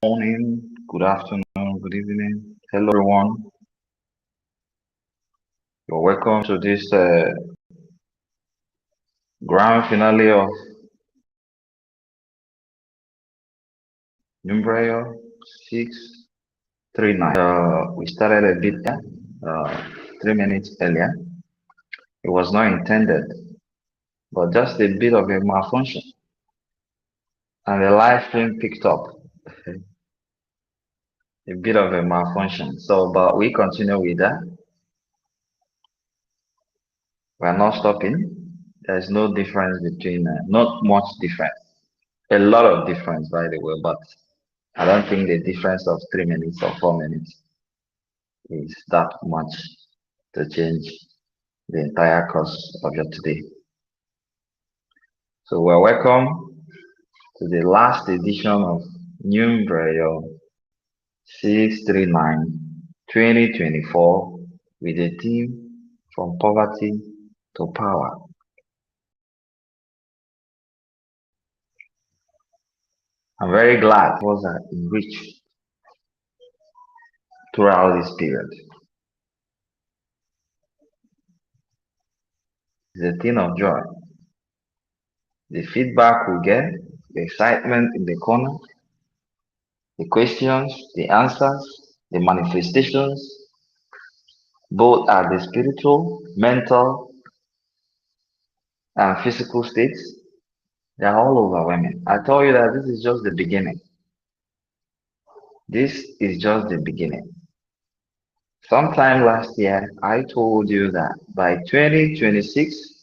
Morning, good afternoon, good evening. Hello, everyone. You're welcome to this grand finale of NUMBREYO 639. We started a bit 3 minutes earlier. It was not intended, but just a bit of a malfunction, and the live stream picked up a bit of a malfunction. So, but we continue with that. We're not stopping. There's no difference between, not much difference. A lot of difference, by the way, but I don't think the difference of 3 minutes or 4 minutes is that much to change the entire course of your today. So we're welcome to the last edition of NUMBREYO 639 2024 with the theme From Poverty to Power. I'm very glad was enriched throughout this period. It's a thing of joy. The feedback we get, the excitement in the corner, the questions, the answers, the manifestations, both at the spiritual, mental, and physical states, they are all overwhelming. I tell you that this is just the beginning. This is just the beginning. Sometime last year, I told you that by 2026,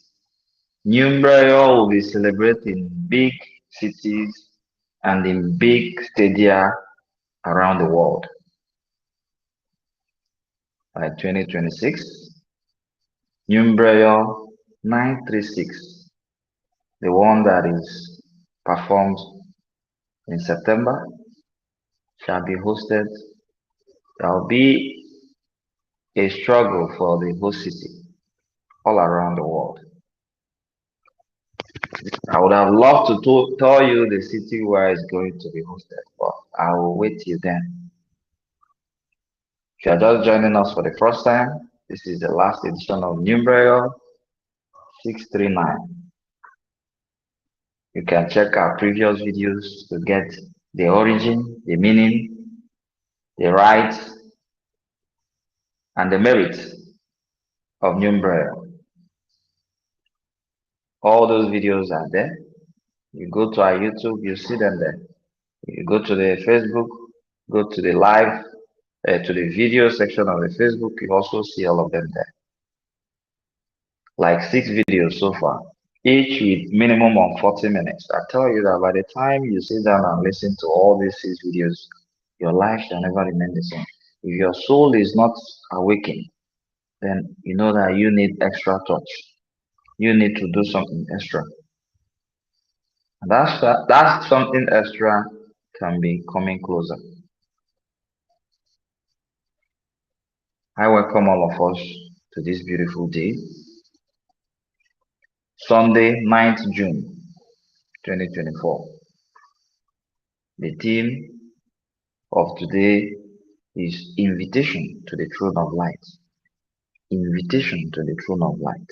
NUMBREYO will be celebrating big cities and in big stadia around the world. By 2026, NUMBREYO 936, the one that is performed in September, shall be hosted. There will be a struggle for the host city all around the world. I would have loved to tell you the city where it's going to be hosted, but I will wait till then. If you are just joining us for the first time, this is the last edition of NUMBREYO 639. You can check our previous videos to get the origin, the meaning, the rights, and the merits of NUMBREYO. All those videos are there. You go to our YouTube, you see them there. You go to the Facebook, go to the live, to the video section of the Facebook, you also see all of them there. Like 6 videos so far, each with minimum of 40 minutes. I tell you that by the time you sit down and listen to all these 6 videos, your life shall never remain the same. If your soul is not awakened, then you know that you need extra touch. You need to do something extra. And that's something extra can be coming closer. I welcome all of us to this beautiful day, Sunday, 9th June 2024. The theme of today is Invitation to the Throne of Light. Invitation to the Throne of Light.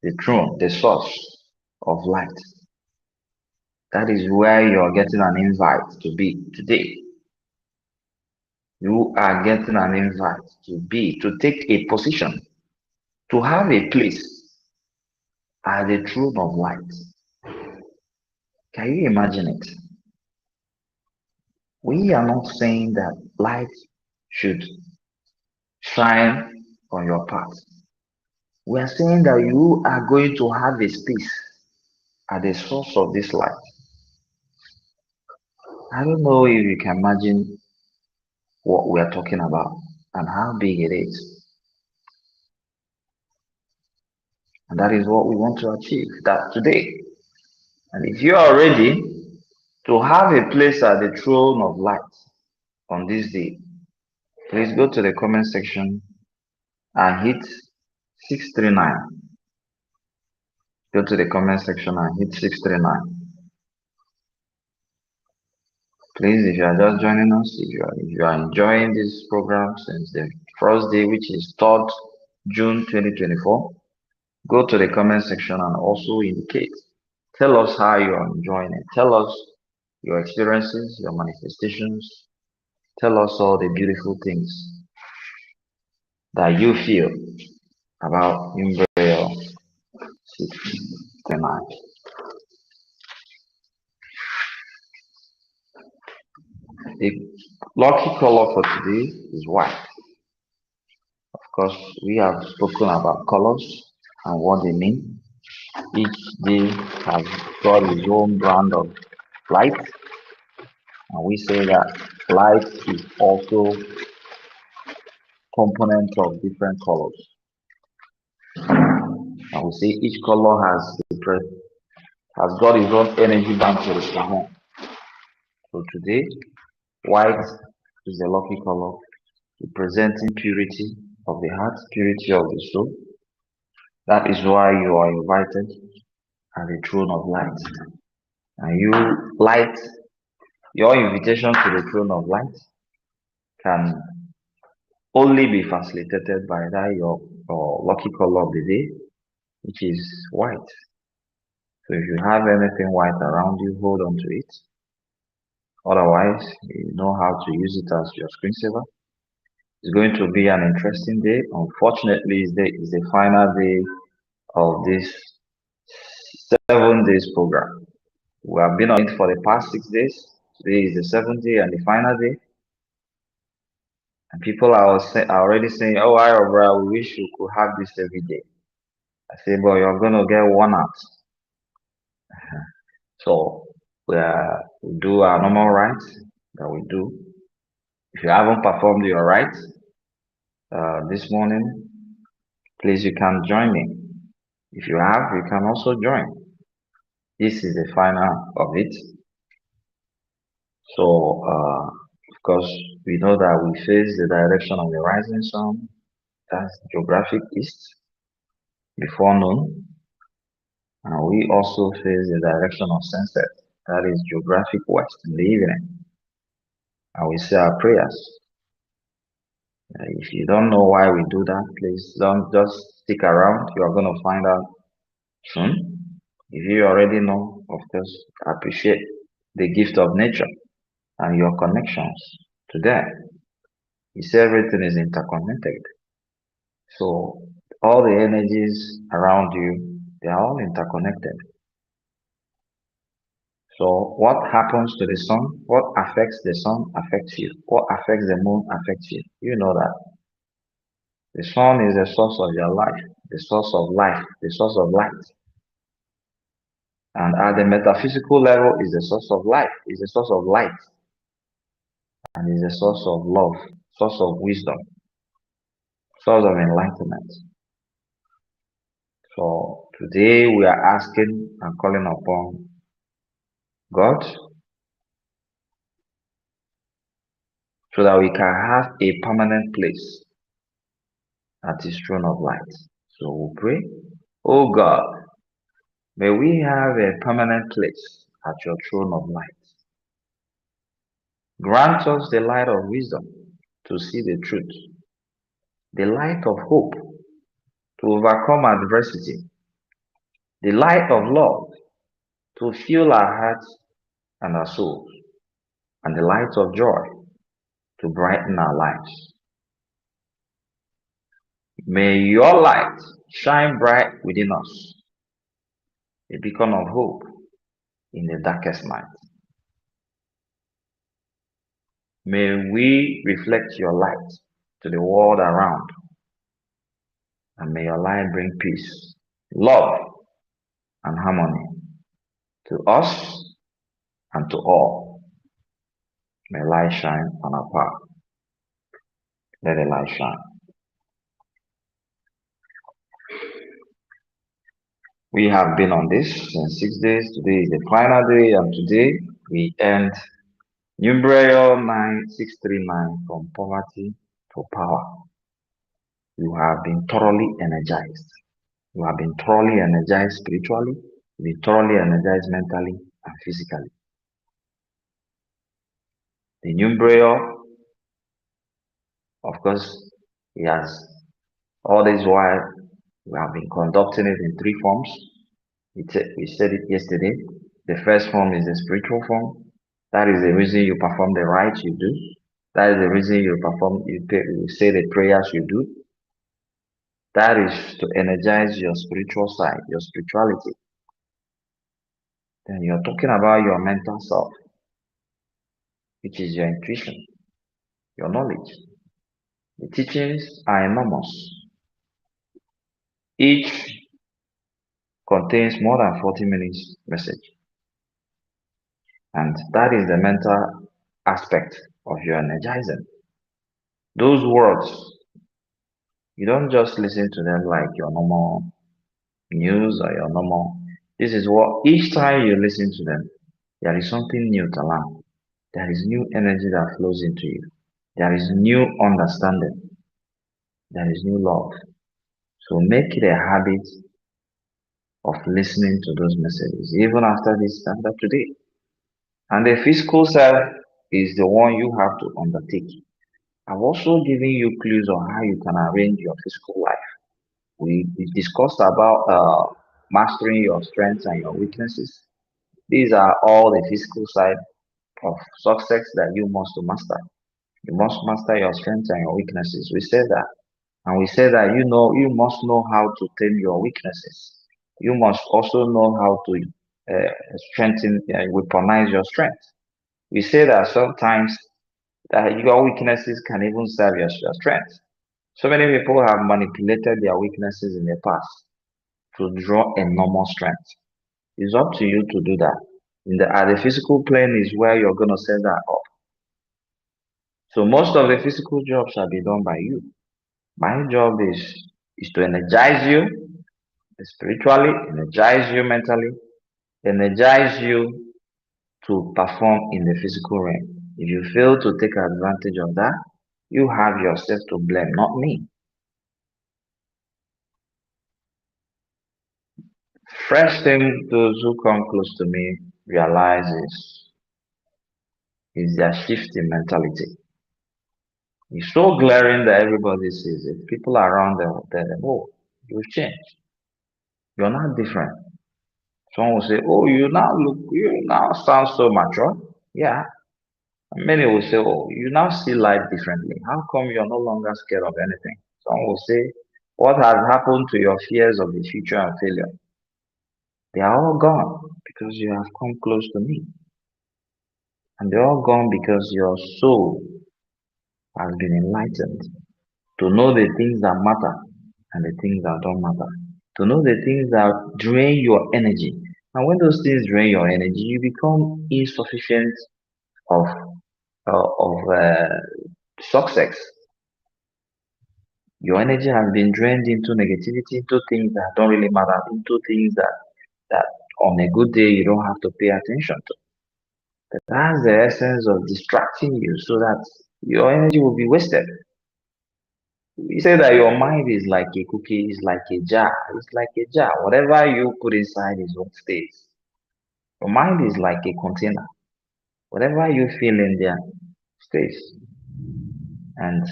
The throne, the source of light. That is where you are getting an invite to be today. You are getting an invite to take a position, to have a place at the throne of light. Can you imagine it? We are not saying that light should shine on your path. We are saying that you are going to have a space at the source of this light. I don't know if you can imagine what we are talking about and how big it is. And that is what we want to achieve that today. And if you are ready to have a place at the throne of light on this day, please go to the comment section and hit 639. Go to the comment section and hit 639. Please, if you are just joining us, if you are enjoying this program since the first day, which is 3rd June 2024, go to the comment section and also indicate. Tell us how you are enjoying it. Tell us your experiences, your manifestations. Tell us all the beautiful things that you feel about NUMBREYO 639. The lucky color for today is white. Of course, we have spoken about colors and what they mean. Each day has got its own brand of light, and we say that light is also component of different colors. And we say each color has got its own energy band to represent. So today, white is the lucky color, representing purity of the heart, purity of the soul. That is why you are invited at the throne of light. And you, light, your invitation to the throne of light can only be facilitated by that your lucky color of the day, which is white. So if you have anything white around you, hold on to it. Otherwise, you know how to use it as your screensaver. It's going to be an interesting day. Unfortunately, it's the final day of this 7 days program. We have been on it for the past 6 days. Today is the 7th day and the final day. And people are already saying, "Oh, bro, we wish you could have this every day." I say, "But you're gonna get worn out." So we do our normal rites that we do. If you haven't performed your rites this morning, please you can join me. If you have, you can also join. This is the final of it. So, of course, we know that we face the direction of the rising sun. That's geographic east before noon. And we also face the direction of sunset. That is geographic west in the evening. And we say our prayers. If you don't know why we do that, please don't just stick around. You are going to find out soon. If you already know, of course, appreciate the gift of nature and your connections to that. You see, everything is interconnected. So all the energies around you, they are all interconnected. So what happens to the sun? What affects the sun affects you. What affects the moon affects you. You know that. The sun is the source of your life, the source of life, the source of light. And at the metaphysical level is the source of life, is the source of light, and is the source of love, source of wisdom, source of enlightenment. So today we are asking and calling upon God so that we can have a permanent place at His throne of light. So we pray, oh God, may we have a permanent place at your throne of light. Grant us the light of wisdom to see the truth, the light of hope to overcome adversity, the light of love to fill our hearts and our souls, and the light of joy to brighten our lives. May your light shine bright within us, a beacon of hope in the darkest night. May we reflect your light to the world around, and may your light bring peace, love, and harmony to us and to all. May light shine on our path. Let the light shine. We have been on this since 6 days. Today is the final day, and today we end NUMBREYO 9639 from poverty to power. You have been thoroughly energized. You have been thoroughly energized spiritually, you've been thoroughly energized mentally and physically. The NUMBREYO, of course, it has all this while we have been conducting it in three forms. We said it yesterday. The first form is the spiritual form. That is the reason you perform the rites you do. That is the reason you say the prayers you do. That is to energize your spiritual side, your spirituality. Then you're talking about your mental self, which is your intuition, your knowledge. The teachings are enormous. Each contains more than 40 minutes message. And that is the mental aspect of your energizing. Those words, you don't just listen to them like your normal news or your normal. This is what each time you listen to them, there is something new to learn. There is new energy that flows into you. There is new understanding. There is new love. So make it a habit of listening to those messages, even after today. And the physical self is the one you have to undertake. I've also given you clues on how you can arrange your physical life. We discussed about mastering your strengths and your weaknesses. These are all the physical side of success that you must master. You must master your strengths and your weaknesses. We said that. And we said that you must know how to tame your weaknesses. You must also know how to weaponize your strength. We say that sometimes that your weaknesses can even serve your strength. So many people have manipulated their weaknesses in the past to draw enormous strength. It's up to you to do that. At the physical plane is where you're going to set that up. So most of the physical jobs shall be done by you. My job is to energize you spiritually, energize you mentally, energize you to perform in the physical realm. If you fail to take advantage of that, you have yourself to blame, not me. First thing those who come close to me realize is their shift in mentality. It's so glaring that everybody sees it. People around them, oh, you've changed. You're not different. Someone will say, oh, you now sound so mature. Yeah. And many will say, oh, you now see life differently. How come you're no longer scared of anything? Some will say, what has happened to your fears of the future and failure? They are all gone because you have come close to me. And they're all gone because your soul has been enlightened to know the things that matter and the things that don't matter. To know the things that drain your energy. And when those things drain your energy, you become insufficient of success. Your energy has been drained into negativity, into things that don't really matter, into things that on a good day you don't have to pay attention to. But that's the essence of distracting you so that your energy will be wasted. We say that your mind is like a cookie, is like a jar. It's like a jar. Whatever you put inside is what stays. Your mind is like a container. Whatever you feel in there stays. And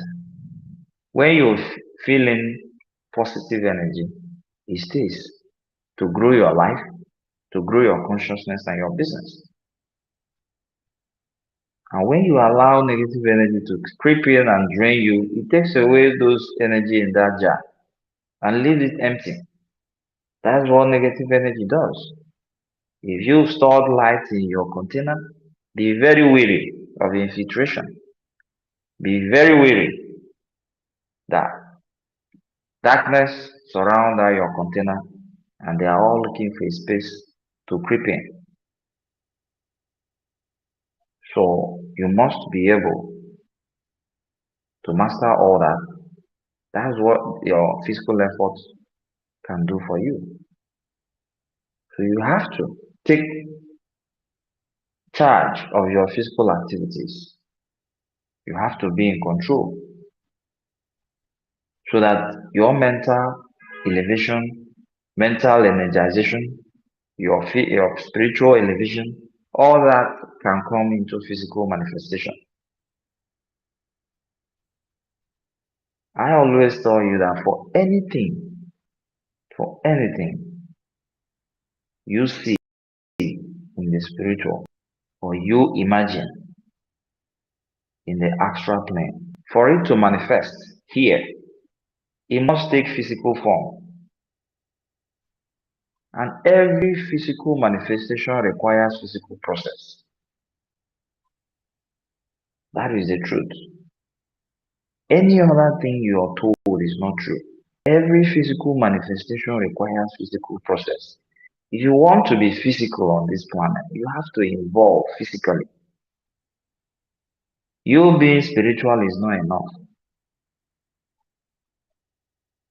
when you're feeling positive energy, it stays to grow your life, to grow your consciousness and your business. And when you allow negative energy to creep in and drain you, it takes away those energy in that jar and leaves it empty. That's what negative energy does. If you've stored light in your container, be very wary of infiltration. Be very wary that darkness surrounds your container and they are all looking for a space to creep in. So you must be able to master all that. That's what your physical effort can do for you. So you have to take charge of your physical activities. You have to be in control so that your mental elevation, mental energization, your spiritual elevation, all that can come into physical manifestation. I always tell you that for anything you see in the spiritual or you imagine in the astral plane, for it to manifest here, it must take physical form. And every physical manifestation requires physical process. That is the truth. Any other thing you are told is not true. Every physical manifestation requires physical process. If you want to be physical on this planet, you have to evolve physically. You being spiritual is not enough.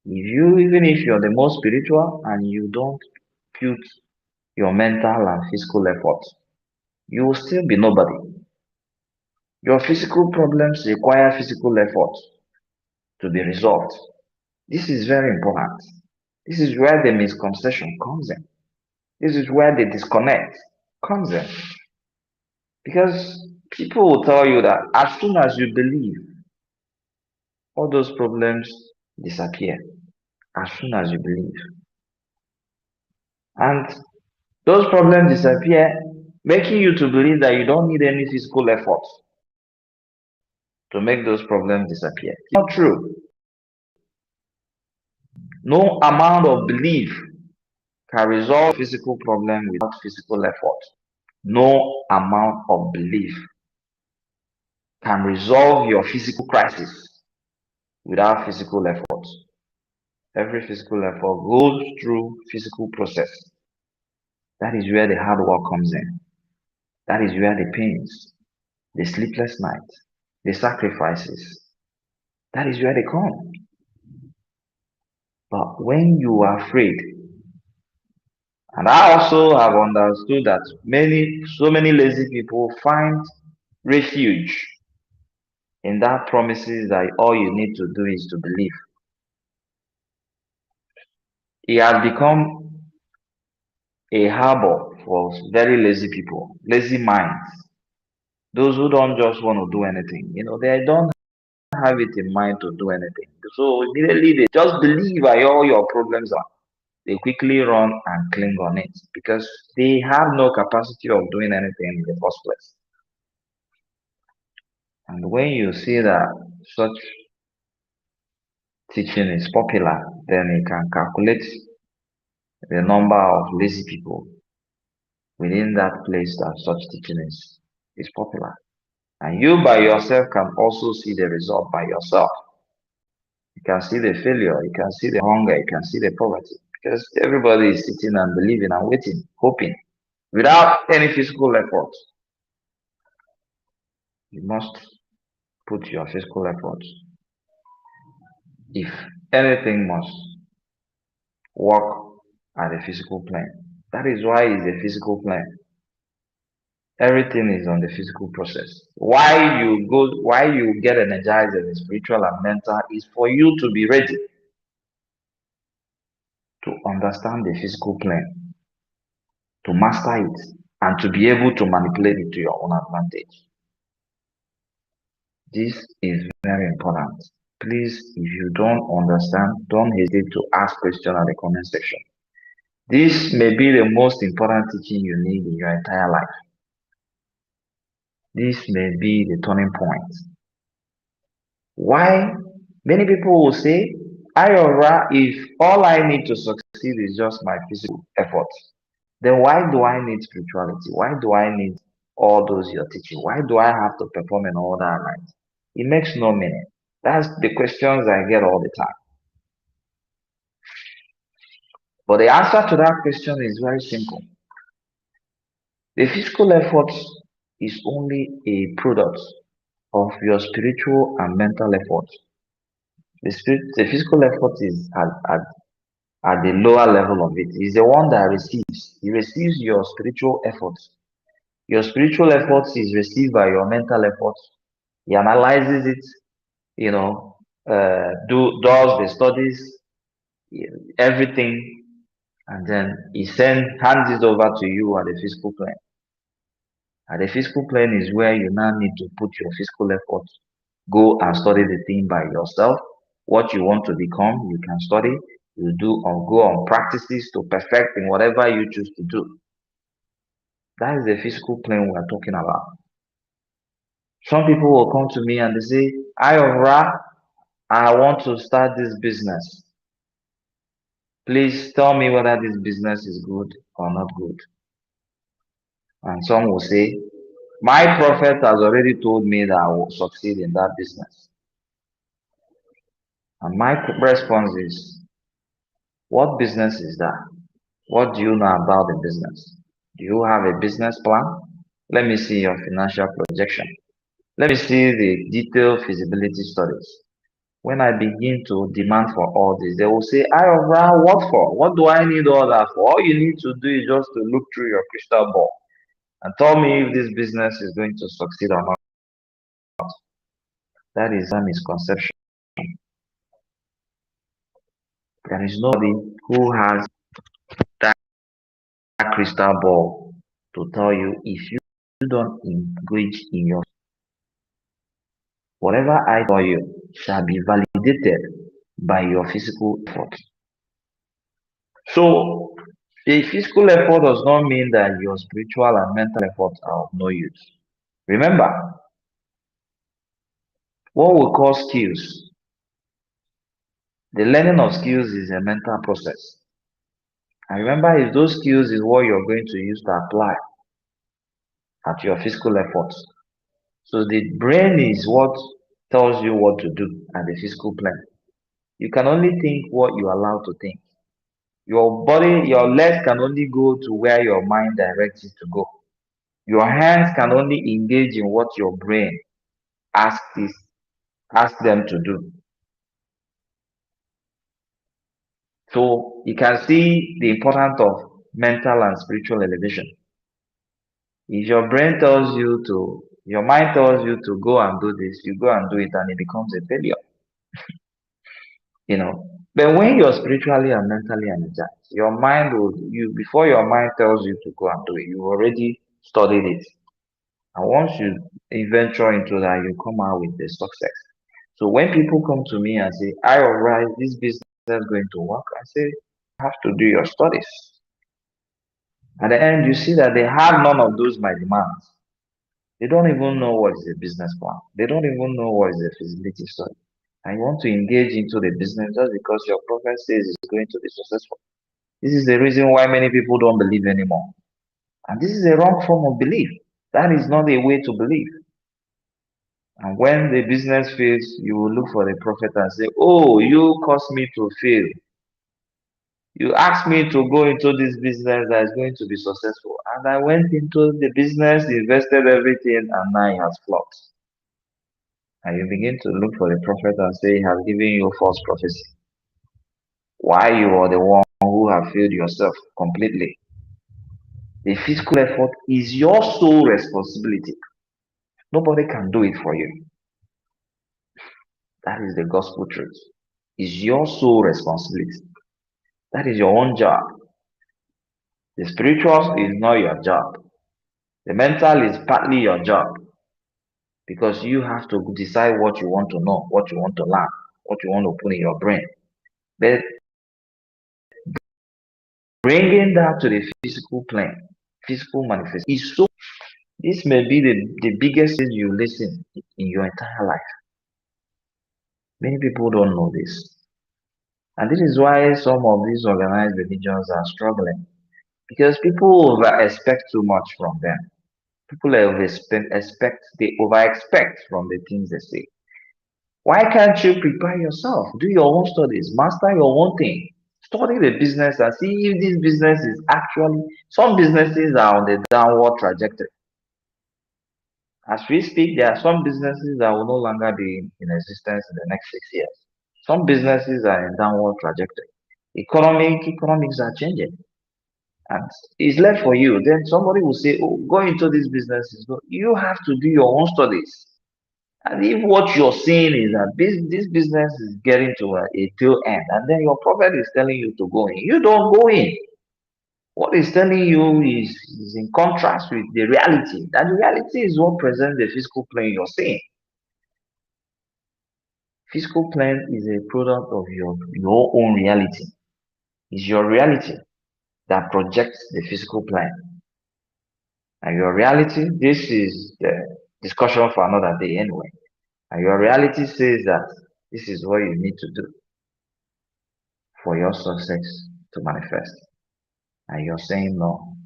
Even if you're the most spiritual and you don't put your mental and physical effort, you will still be nobody. Your physical problems require physical effort to be resolved. This is very important. This is where the misconception comes in. This is where the disconnect comes in. Because people will tell you that as soon as you believe, all those problems disappear. As soon as you believe. And those problems disappear, making you to believe that you don't need any physical effort to make those problems disappear. It's not true. No amount of belief can resolve physical problem without physical effort. No amount of belief can resolve your physical crisis without physical effort. Every physical effort goes through physical process. That is where the hard work comes in. That is where the pains, the sleepless nights, the sacrifices, that is where they come. But when you are afraid, and I also have understood that so many lazy people find refuge in that promises that all you need to do is to believe. It has become a harbor for very lazy people, lazy minds, those who don't just want to do anything. They don't have it in mind to do anything. So immediately they just believe that all your problems are. They quickly run and cling on it because they have no capacity of doing anything in the first place. And when you see that such teaching is popular, then you can calculate the number of lazy people within that place that such teaching is popular. And you by yourself can also see the result by yourself. You can see the failure, you can see the hunger, you can see the poverty. Because everybody is sitting and believing and waiting, hoping, without any physical effort. You must put your physical effort. If anything must work at a physical plane. That is why it's a physical plane. Everything is on the physical process. Why you get energized in the spiritual and mental is for you to be ready to understand the physical plane, to master it, and to be able to manipulate it to your own advantage. This is very important. Please, if you don't understand, don't hesitate to ask questions at the comment section. This may be the most important teaching you need in your entire life. This may be the turning point. Why? Many people will say, Ayora, if all I need to succeed is just my physical effort, then why do I need spirituality? Why do I need all those you're teaching? Why do I have to perform in all that right? It makes no meaning. That's the questions I get all the time. But the answer to that question is very simple. The physical effort is only a product of your spiritual and mental effort. The physical effort is at the lower level of it. Is the one that receives. He receives your spiritual efforts. Your spiritual efforts is received by your mental efforts. He analyzes it, does the studies, everything, and then hands it over to you at the physical plane. At the physical plane is where you now need to put your physical efforts. Go and study the thing by yourself. what you want to become, you can study, you do or go on practices to perfect in whatever you choose to do. That is the physical plane we are talking about. Some people will come to me and they say, Ayora, I want to start this business. Please tell me whether this business is good or not good. And some will say, my prophet has already told me that I will succeed in that business. And my response is, what business is that? What do you know about the business? Do you have a business plan? Let me see your financial projection. Let me see the detailed feasibility studies. When I begin to demand for all this, they will say, Ayora, what for? What do I need all that for? All you need to do is just to look through your crystal ball and tell me if this business is going to succeed or not. That is a misconception. There is nobody who has that crystal ball to tell you if you don't engage in your whatever I tell you shall be validated by your physical effort. So the physical effort does not mean that your spiritual and mental efforts are of no use. Remember, what we call skills, the learning of skills is a mental process. And remember, if those skills is what you're going to use to apply at your physical efforts. So the brain is what tells you what to do at the physical plane. You can only think what you're allowed to think. Your body, your legs can only go to where your mind directs it to go. Your hands can only engage in what your brain asks them to do. So you can see the importance of mental and spiritual elevation. If your brain tells you to, your mind tells you to go and do this, you go and do it and it becomes a failure. you know. But when you're spiritually and mentally energized, your mind will you before your mind tells you to go and do it, you already studied it. And once you venture into that, you come out with the success. So when people come to me and say, I alright, this business is going to work, I say, you have to do your studies. At the end, you see that they have none of those my demands. They don't even know what is a business plan. They don't even know what is a feasibility study. And you want to engage into the business just because your prophet says it's going to be successful. This is the reason why many people don't believe anymore. And this is a wrong form of belief. That is not a way to believe. And when the business fails, you will look for the prophet and say, oh, you caused me to fail. You asked me to go into this business that is going to be successful. And I went into the business, invested everything, and now it has flopped. And you begin to look for the prophet and say, he has given you false prophecy. Why you are the one who have failed yourself completely. The physical effort is your sole responsibility. Nobody can do it for you. That is the gospel truth. It's your sole responsibility. That is your own job. The spiritual is not your job. The mental is partly your job because you have to decide what you want to know, what you want to learn, what you want to put in your brain. But bringing that to the physical plane, physical manifest is so. This may be the biggest thing you listen in your entire life. Many people don't know this. And this is why some of these organized religions are struggling. Because people over expect too much from them. People they over expect from the things they say. Why can't you prepare yourself? Do your own studies, master your own thing, study the business and see if this business is actually some businesses are on the downward trajectory. As we speak, there are some businesses that will no longer be in existence in the next 6 years. Some businesses are in downward trajectory. Economics are changing. And it's left for you. Then somebody will say, oh, go into this business. You have to do your own studies. And if what you're seeing is that this business is getting to a tail end, and then your prophet is telling you to go in, you don't go in. What he's telling you is in contrast with the reality. And the reality is what presents the physical plane you're seeing. Physical plane is a product of your own reality. It's your reality that projects the physical plane. And your reality, this is the discussion for another day anyway. And your reality says that this is what you need to do for your success to manifest. And you're saying no.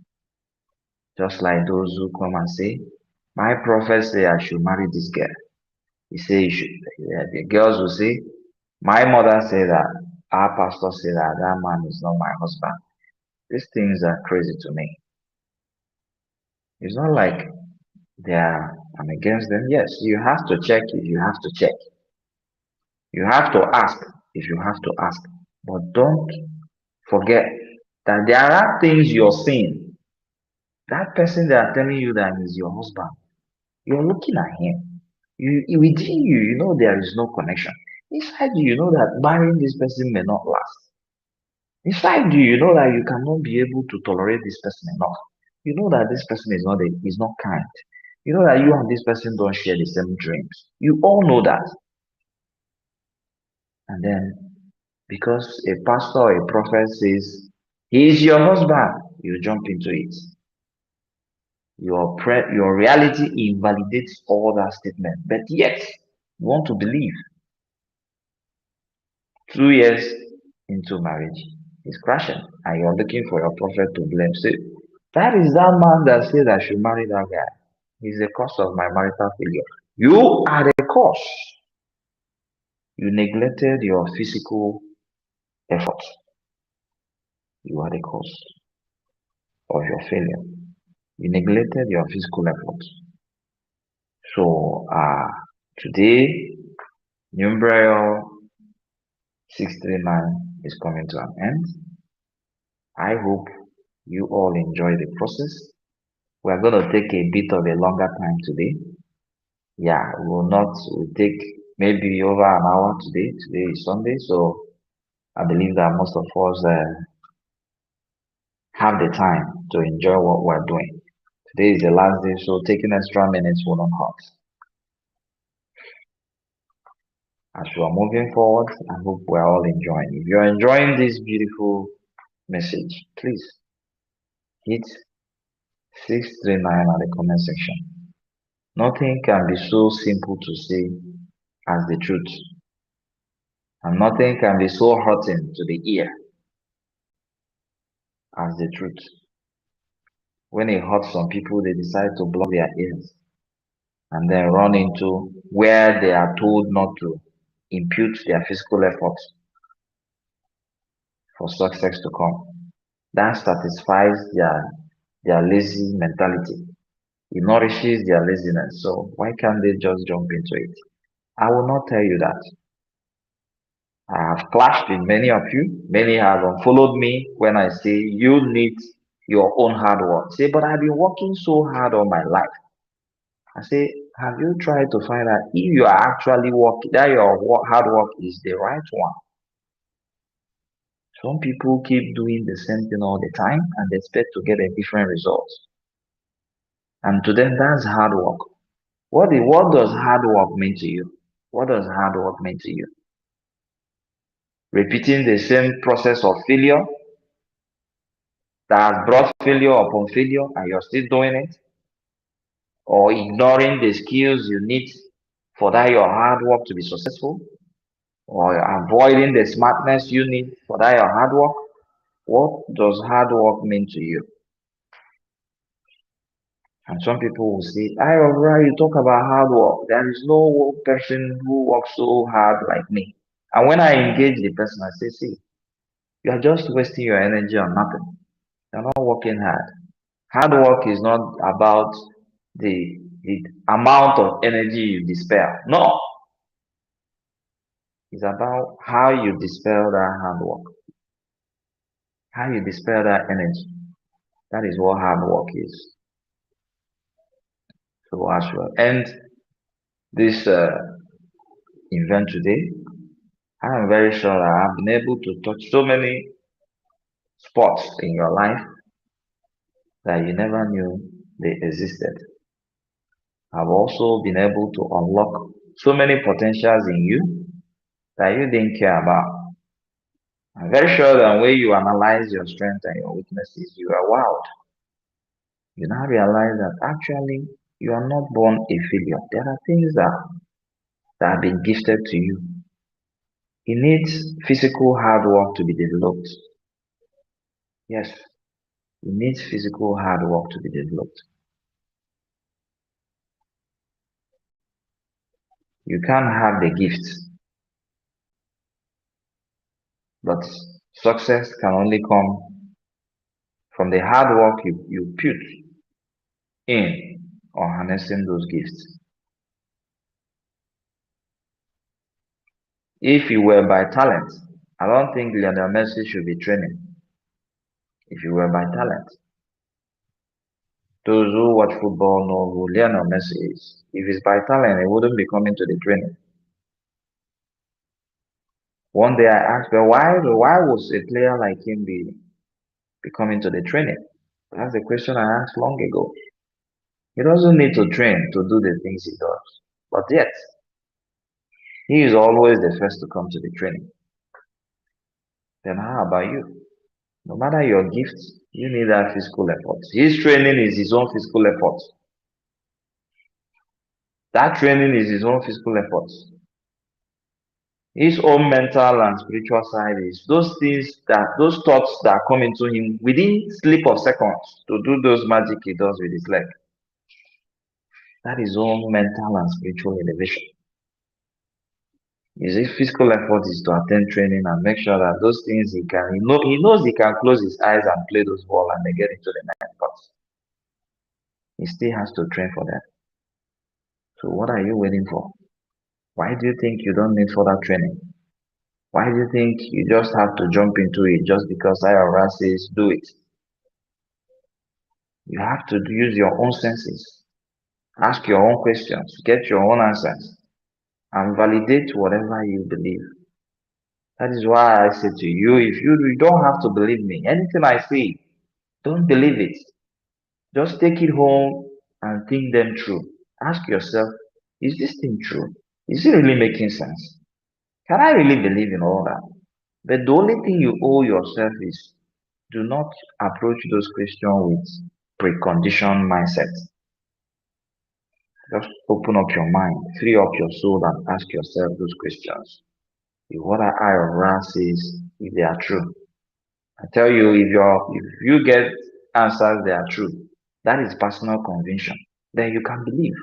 Just like those who come and say, my prophet say I should marry this girl. He say you should. Yeah, the girls will say, my mother said that, our pastor said that that man is not my husband. These things are crazy to me. It's not like I'm against them. Yes, you have to check if you have to check. You have to ask if you have to ask. But don't forget that there are things you're seeing. That person they are telling you that is your husband, you're looking at him. Within you, you know there is no connection. Inside you, you know that marrying this person may not last. Inside you, you know that you cannot be able to tolerate this person enough. You know that this person is not kind. You know that you and this person don't share the same dreams. You all know that. And then because a pastor or a prophet says he is your husband, you jump into it. Your reality invalidates all that statement, but yet you want to believe. 2 years into marriage, he's crashing, and you're looking for your prophet to blame. Say, that is that man that said I should marry that guy. He's the cause of my marital failure. You are the cause. You neglected your physical effort. You are the cause of your failure. You neglected your physical effort. So today, NUMBREYO 639 is coming to an end. I hope you all enjoy the process. We're going to take a bit of a longer time today. Yeah, we'll take maybe over an hour today. Today is Sunday, so I believe that most of us have the time to enjoy what we're doing. Today is the last day, so taking extra minutes will not hurt. As we are moving forward, I hope we're all enjoying. If you're enjoying this beautiful message, please hit 639 at the comment section. Nothing can be so simple to say as the truth, and nothing can be so hurting to the ear as the truth. When it hurts some people, they decide to block their ears and then run into where they are told not to impute their physical efforts for success to come. That satisfies their lazy mentality. It nourishes their laziness. So why can't they just jump into it? I will not tell you that. I have clashed with many of you. Many have unfollowed me when I say you need your own hard work. Say, but I've been working so hard all my life. I say, have you tried to find out if you are actually working, that your hard work is the right one? Some people keep doing the same thing all the time and they expect to get a different result. And to them, that's hard work. What does hard work mean to you? What does hard work mean to you? Repeating the same process of failure that has brought failure upon failure and you're still doing it? Or ignoring the skills you need for that your hard work to be successful? Or avoiding the smartness you need for that your hard work? What does hard work mean to you? And some people will say, I already you talk about hard work. There is no person who works so hard like me. And when I engage the person, I say, see, you are just wasting your energy on nothing. You're not working hard. Hard work is not about the amount of energy you dispel. No, it's about how you dispel that hard work, how you dispel that energy. That is what hard work is. So as we end this event today, I am very sure that I have been able to touch so many spots in your life that you never knew they existed. I've also been able to unlock so many potentials in you that you didn't care about. I'm very sure that when you analyze your strengths and your weaknesses, you are wowed. You now realize that actually you are not born a failure. There are things that have been gifted to you. It needs physical hard work to be developed. Yes, it needs physical hard work to be developed. You can't have the gifts, but success can only come from the hard work you put in on harnessing those gifts. If you were by talent, I don't think Lionel Messi should be training. If you were by talent, those who watch football know who Lionel Messi is. If it's by talent, he wouldn't be coming to the training. One day I asked, well, why would a player like him be coming to the training? That's the question I asked long ago. He doesn't need to train to do the things he does. But yet, he is always the first to come to the training. Then how about you? No matter your gifts, you need that physical effort. His training is his own physical effort. That training is his own physical effort. His own mental and spiritual side is those thoughts that come into him within slip of seconds to do those magic he does with his leg. That is own mental and spiritual elevation. His physical effort is to attend training and make sure that those things he knows he can close his eyes and play those balls and they get into the net, but he still has to train for that. So what are you waiting for? Why do you think you don't need further training? Why do you think you just have to jump into it just because IRA says do it? You have to use your own senses, ask your own questions, get your own answers, and validate whatever you believe. That is why I say to you, if you don't have to believe me, anything I say, don't believe it. Just take it home and think them through. Ask yourself, is this thing true? Is it really making sense? Can I really believe in all that? But the only thing you owe yourself is do not approach those questions with preconditioned mindset. Just open up your mind, free up your soul, and ask yourself those questions. If what I or Ra says, if they are true. I tell you, if you get answers they are true, that is personal conviction. Then you can believe.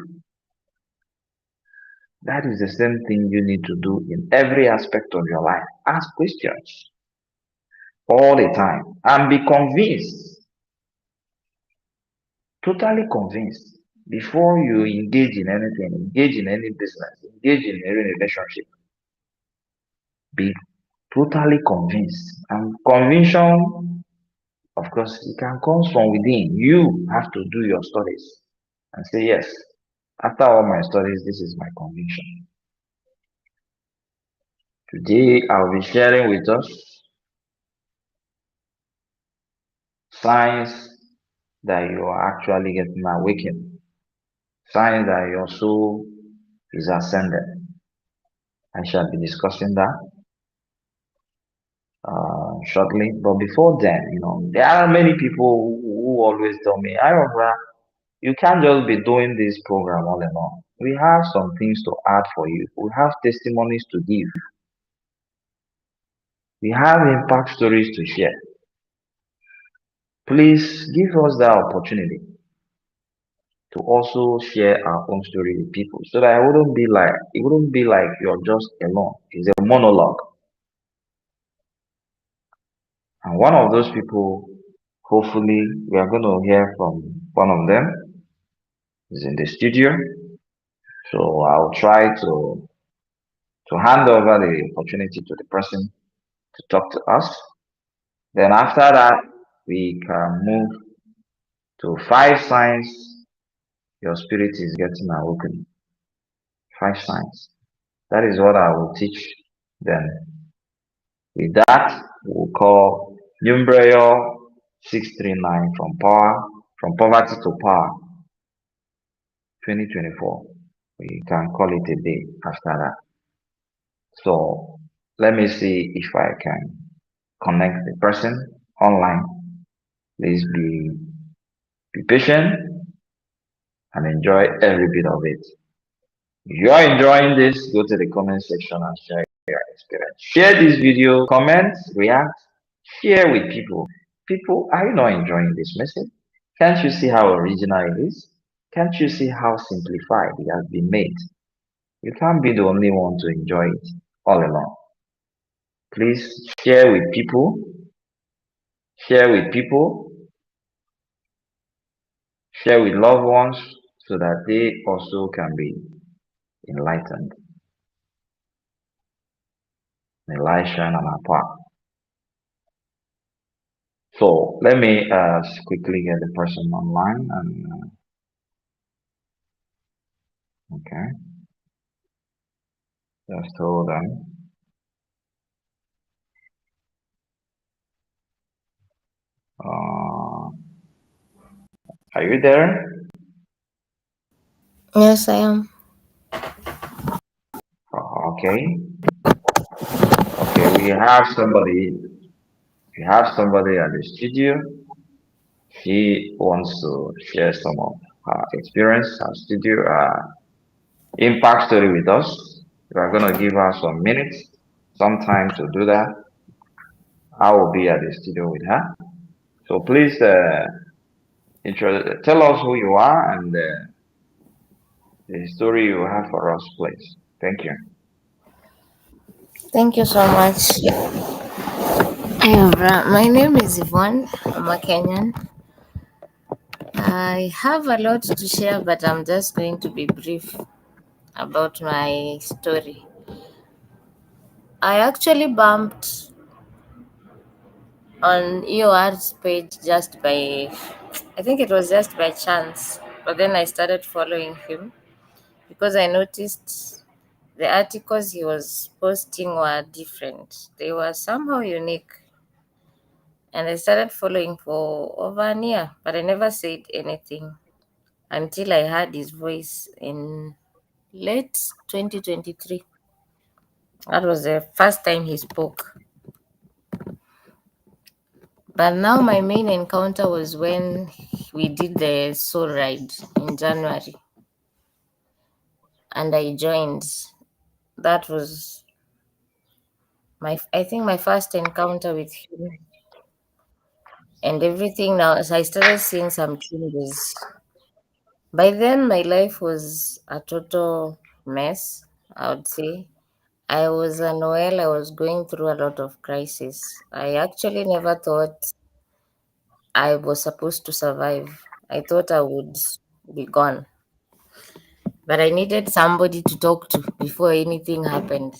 That is the same thing you need to do in every aspect of your life. Ask questions all the time and be convinced, totally convinced before you engage in anything, engage in any business, engage in any relationship. Be totally convinced. And conviction, of course, it can come from within. You have to do your studies and say, yes, after all my studies, this is my conviction. Today, I'll be sharing with us signs that you are actually getting awakened, signs that your soul is ascended. I shall be discussing that shortly. But before then, there are many people who always tell me, Ira, you can't just be doing this program all alone. We have some things to add for you. We have testimonies to give. We have impact stories to share. Please give us that opportunity to also share our own story with people so that it wouldn't be like you're just alone. It's a monologue. And one of those people, hopefully, we are going to hear from one of them is in the studio. So I'll try to hand over the opportunity to the person to talk to us. Then after that, we can move to 5 signs your spirit is getting awoken. 5 signs. That is what I will teach them. With that, we'll call NUMBREYO 639 from poverty to power 2024. We can call it a day after that. So Let me see if I can connect the person online. Please be patient and enjoy every bit of it. If you are enjoying this, go to the comment section and share your experience. Share this video, comment, react, share with people. People, are you not enjoying this message? Can't you see how original it is? Can't you see how simplified it has been made? You can't be the only one to enjoy it all alone. Please share with people, share with loved ones so that they also can be enlightened. May light shine on our path. So let me quickly get the person online and okay, just hold on. Uh, are you there? Yes, I am. Okay, okay. We have somebody at the studio. She wants to share some of her experience, her studio impact story with us. We are gonna give her some minutes, some time to do that. I will be at the studio with her. So please tell us who you are and the story you have for us, please. Thank you. Thank you so much. My name is Yvonne. I'm a Kenyan. I have a lot to share, but I'm just going to be brief about my story. I actually bumped on EOR's page just by, I think it was just by chance. But then I started following him because I noticed the articles he was posting were different. They were somehow unique. And I started following for over a year, but I never said anything until I heard his voice in late 2023. That was the first time he spoke. But now my main encounter was when we did the soul ride in January and I joined. That was I think my first encounter with him and everything. Now as I started seeing some changes. By then my life was a total mess, I would say. I was unwell. I was going through a lot of crisis. I actually never thought I was supposed to survive. I thought I would be gone. But I needed somebody to talk to before anything happened.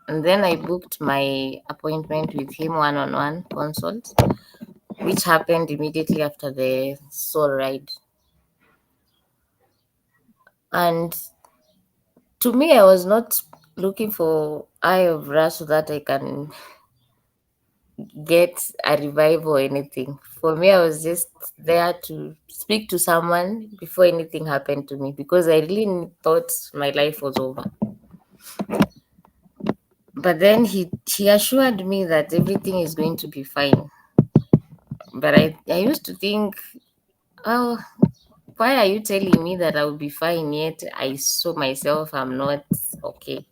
And then I booked my appointment with him one on one consult, which happened immediately after the soul ride. And to me, I was not looking for eye of Ra so that I can get a revive or anything. For me, I was just there to speak to someone before anything happened to me because I really thought my life was over. But then he assured me that everything is going to be fine. But I used to think, oh, why are you telling me that I will be fine yet I saw myself I'm not okay?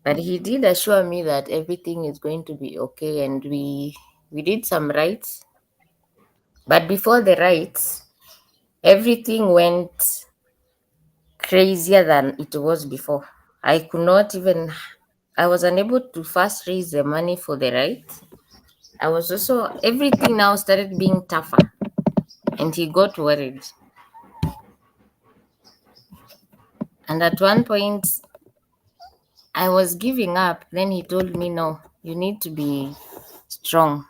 But he did assure me that everything is going to be okay and we did some rites. But before the rites, everything went crazier than it was before. I could not even, I was unable to first raise the money for the ride. I was also, everything now started being tougher. And he got worried. And at one point, I was giving up. Then he told me, no, you need to be strong.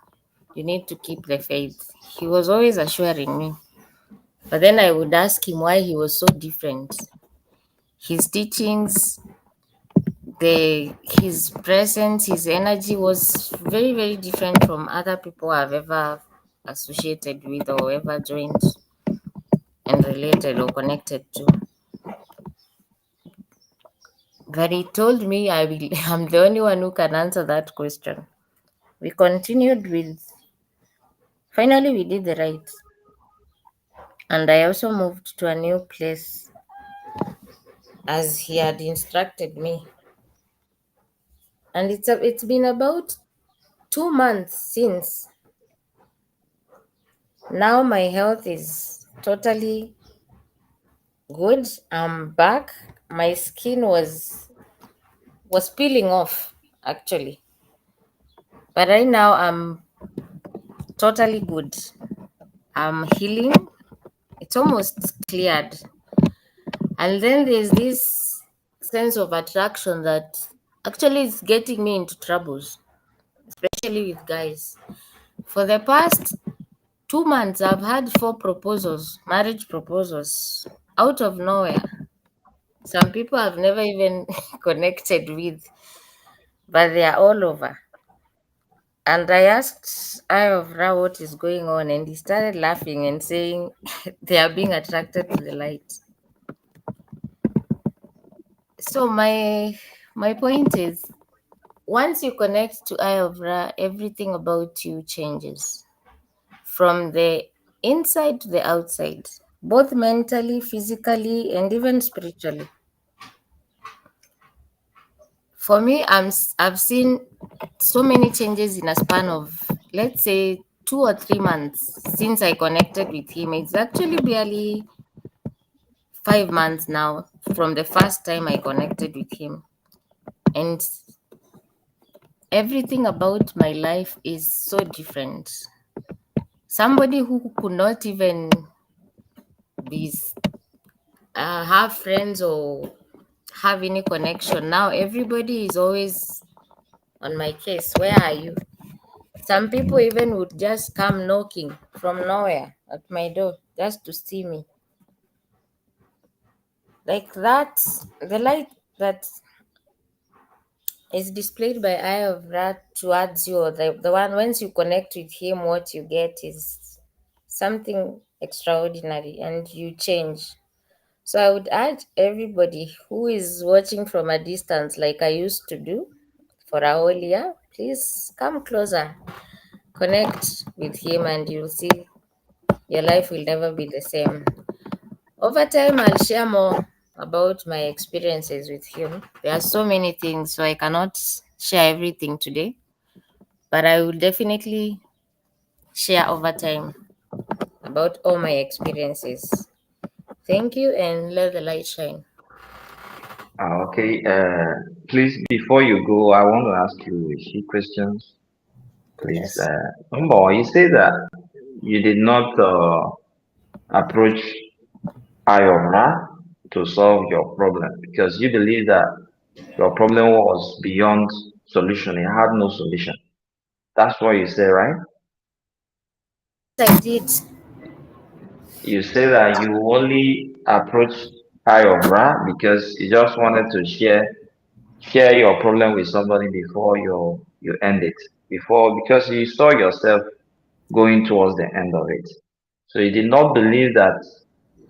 You need to keep the faith. He was always assuring me. But then I would ask him why he was so different. His teachings, his presence, his energy was very, very different from other people I've ever associated with or ever joined and related or connected to. But he told me I'm the only one who can answer that question. We continued with, finally, we did the right. And I also moved to a new place as he had instructed me. And it's been about 2 months since. Now my health is totally good. I'm back. My skin was peeling off actually. But right now I'm totally good. I'm healing. It's almost cleared. And then there's this sense of attraction that actually is getting me into troubles, especially with guys. For the past 2 months, I've had four proposals, marriage proposals, out of nowhere. Some people I've never even connected with, but they are all over. And I asked Eye of Ra what is going on, and he started laughing and saying they are being attracted to the light. So my point is, once you connect to Eye of Ra, everything about you changes from the inside to the outside, both mentally, physically, and even spiritually. For me, I've seen so many changes in a span of, let's say, 2 or 3 months since I connected with him. It's actually barely 5 months now from the first time I connected with him. And everything about my life is so different. Somebody who could not even be have friends or have any connection. Now everybody is always on my case. Where are you? Some people even would just come knocking from nowhere at my door just to see me. Like that, the light that is displayed by Eye of Rat towards you, or the one once you connect with him, what you get is something extraordinary and you change. So I would urge everybody who is watching from a distance, like I used to do for a whole year, please come closer, connect with him, and you'll see your life will never be the same. Over time, I'll share more about my experiences with him. There are so many things, so I cannot share everything today, but I will definitely share over time about all my experiences. Thank you, and let the light shine. Okay, please, before you go, I want to ask you a few questions. Please, Yes. Umbo, you say that you did not approach Ayora to solve your problem because you believe that your problem was beyond solution. It had no solution. That's what you say, right? Yes, I did. You say that you only approached Ayora because you just wanted to share your problem with somebody before you end it. Before because you saw yourself going towards the end of it. So you did not believe that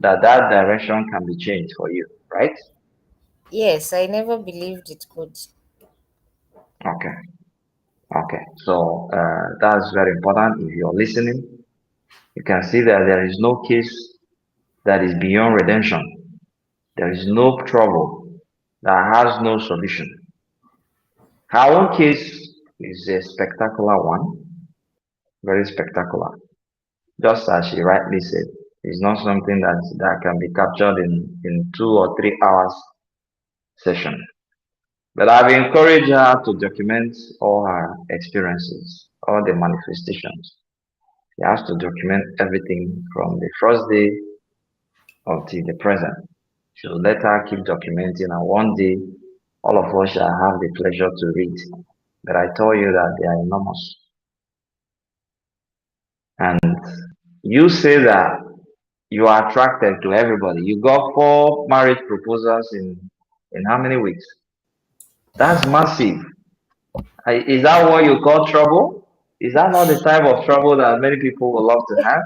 direction can be changed for you, right? Yes, I never believed it could. Okay, okay. So that's very important. If you're listening, you can see that there is no case that is beyond redemption. There is no trouble that has no solution. Her own case is a spectacular one, very spectacular. Just as she rightly said, it's not something that can be captured in 2 or 3 hours session. But I've encouraged her to document all her experiences, all the manifestations. She has to document everything from the first day until the present. So let her keep documenting, and one day all of us shall have the pleasure to read. But I tell you that they are enormous. And you say that you are attracted to everybody. You got four marriage proposals in how many weeks? That's massive. Is that what you call trouble? Is that not the type of trouble that many people would love to have?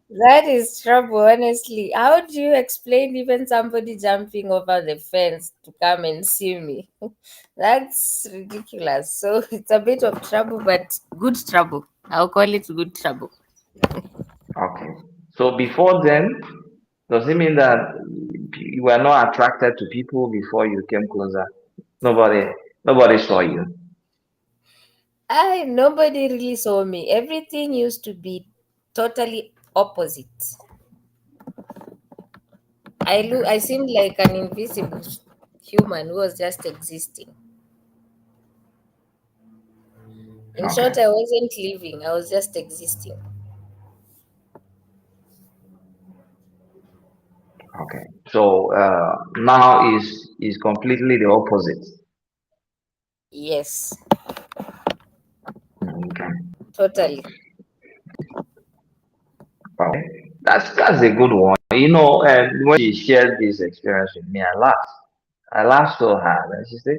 That is trouble, honestly. How do you explain even somebody jumping over the fence to come and see me? That's ridiculous. So it's a bit of trouble, but good trouble. I'll call it good trouble. Okay. So before then, does it mean that you were not attracted to people before you came closer? Nobody, nobody saw you. I nobody really saw me. Everything used to be totally opposite. I seemed like an invisible human who was just existing. In Okay. short, I wasn't living, I was just existing. Okay. So now is completely the opposite. Yes, Okay. totally. Okay. That's a good one. When she shared this experience with me, I laughed. I laughed so hard, and she said,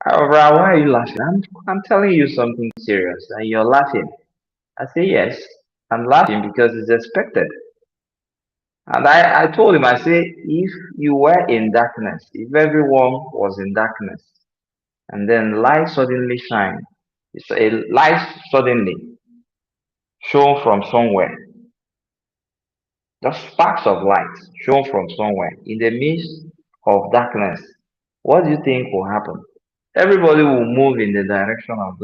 "Aura, why are you laughing? I'm telling you something serious, and you're laughing." I say, "Yes, I'm laughing because it's expected." And I told him, I say, if you were in darkness, if everyone was in darkness, and then light suddenly shine, it's a light suddenly shown from somewhere, just sparks of light shown from somewhere in the midst of darkness. What do you think will happen? Everybody will move in the direction of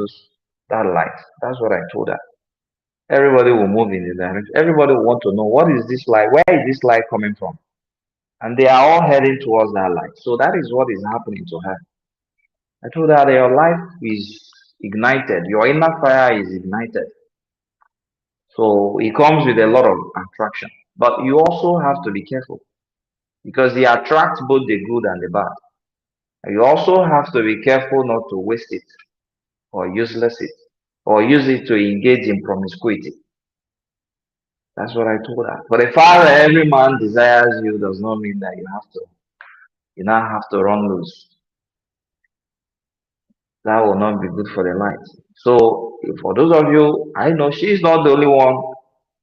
that light. That's what I told her. Everybody will move in the direction. Everybody will want to know what is this light? Where is this light coming from? And they are all heading towards that light. So that is what is happening to her. I told her that your life is ignited, your inner fire is ignited. So it comes with a lot of attraction. But you also have to be careful because they attract both the good and the bad. And you also have to be careful not to waste it or useless it or use it to engage in promiscuity. That's what I told her. For the fact that every man desires you does not mean that you now have to run loose. That will not be good for the light. So, for those of you, I know she's not the only one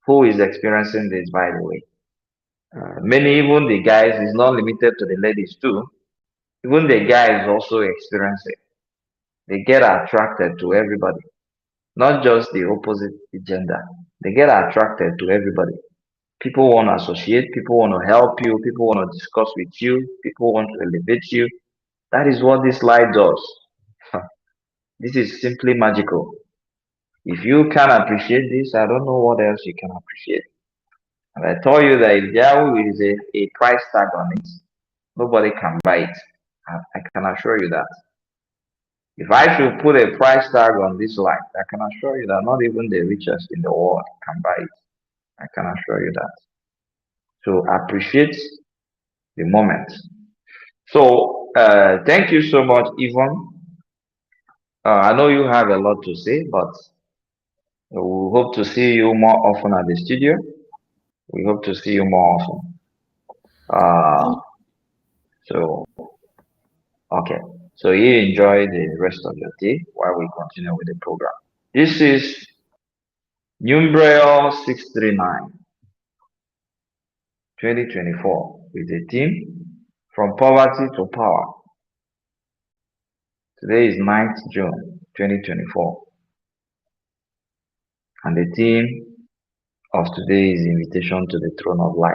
who is experiencing this, by the way. Many, even the guys, is not limited to the ladies too. Even the guys also experience it. They get attracted to everybody, not just the opposite gender. They get attracted to everybody. People want to associate, people want to help you, people want to discuss with you, people want to elevate you. That is what this light does. This is simply magical. If you can appreciate this, I don't know what else you can appreciate. And I told you that if there is a price tag on it, nobody can buy it. I can assure you that. If I should put a price tag on this light, I can assure you that not even the richest in the world can buy it. I can assure you that. So appreciate the moment. So thank you so much, Yvonne. I know you have a lot to say, but we hope to see you more often at the studio. We hope to see you more often. Uh, so, okay. So you enjoy the rest of your day while we continue with the program. This is NUMBREYO 639 2024 with a theme from poverty to power. Today is 9th June 2024, and the theme of today is invitation to the throne of light.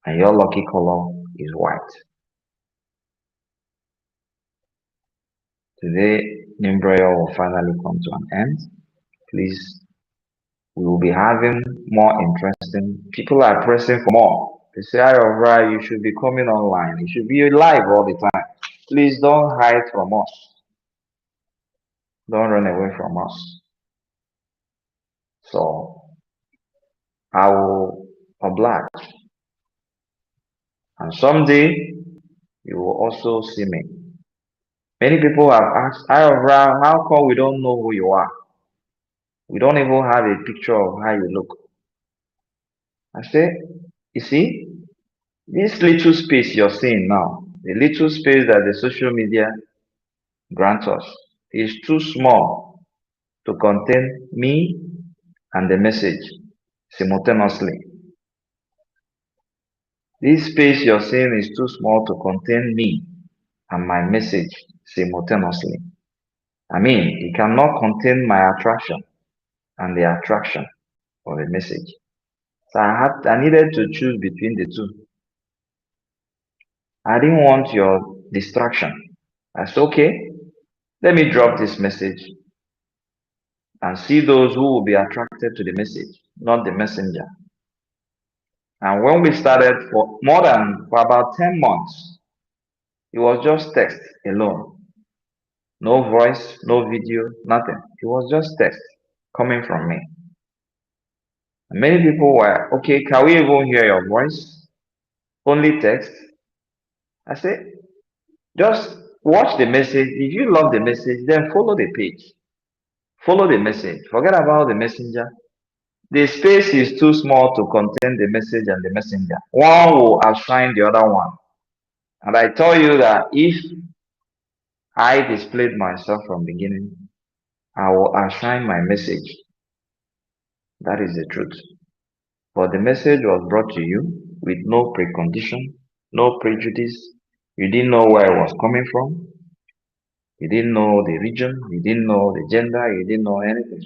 And your lucky color is white. Today, NUMBREYO will finally come to an end. Please, we will be having more interesting. People are pressing for more. They say, Ayovra, you should be coming online. You should be live all the time. Please don't hide from us. Don't run away from us. So I will oblige. And someday you will also see me. Many people have asked, Ayovra, how come we don't know who you are? We don't even have a picture of how you look. I say, you see, this little space you're seeing now, the little space that the social media grants us, is too small to contain me and the message. simultaneously. This space you're seeing is too small to contain me and my message simultaneously. I mean, it cannot contain my attraction and the attraction of the message. So I needed to choose between the two. I didn't want your distraction. I said, okay, let me drop this message and see those who will be attracted to the message, not the messenger. And when we started for about 10 months, it was just text alone. No voice, no video, nothing. It was just text coming from me. And many people were, okay, can we even hear your voice? Only text. I said, just watch the message. If you love the message, then follow the page. Follow the message. Forget about the messenger. The space is too small to contain the message and the messenger. One will outshine the other one. And I tell you that if I displayed myself from beginning, I will outshine my message. That is the truth. But the message was brought to you with no precondition, no prejudice. You didn't know where it was coming from. You didn't know the region. You didn't know the gender. You didn't know anything.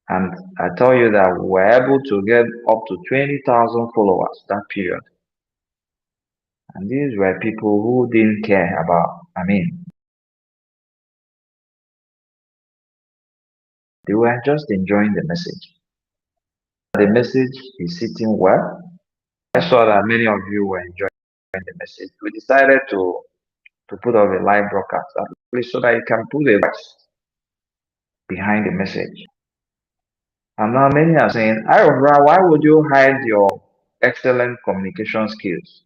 And I tell you that we were able to get up to 20,000 followers that period. And these were people who didn't care about, they were just enjoying the message. The message is sitting well. I saw that many of you were enjoying the message. We decided to put up a live broadcast, at least so that you can put a voice behind the message. And now many are saying, Ayobra, why would you hide your excellent communication skills?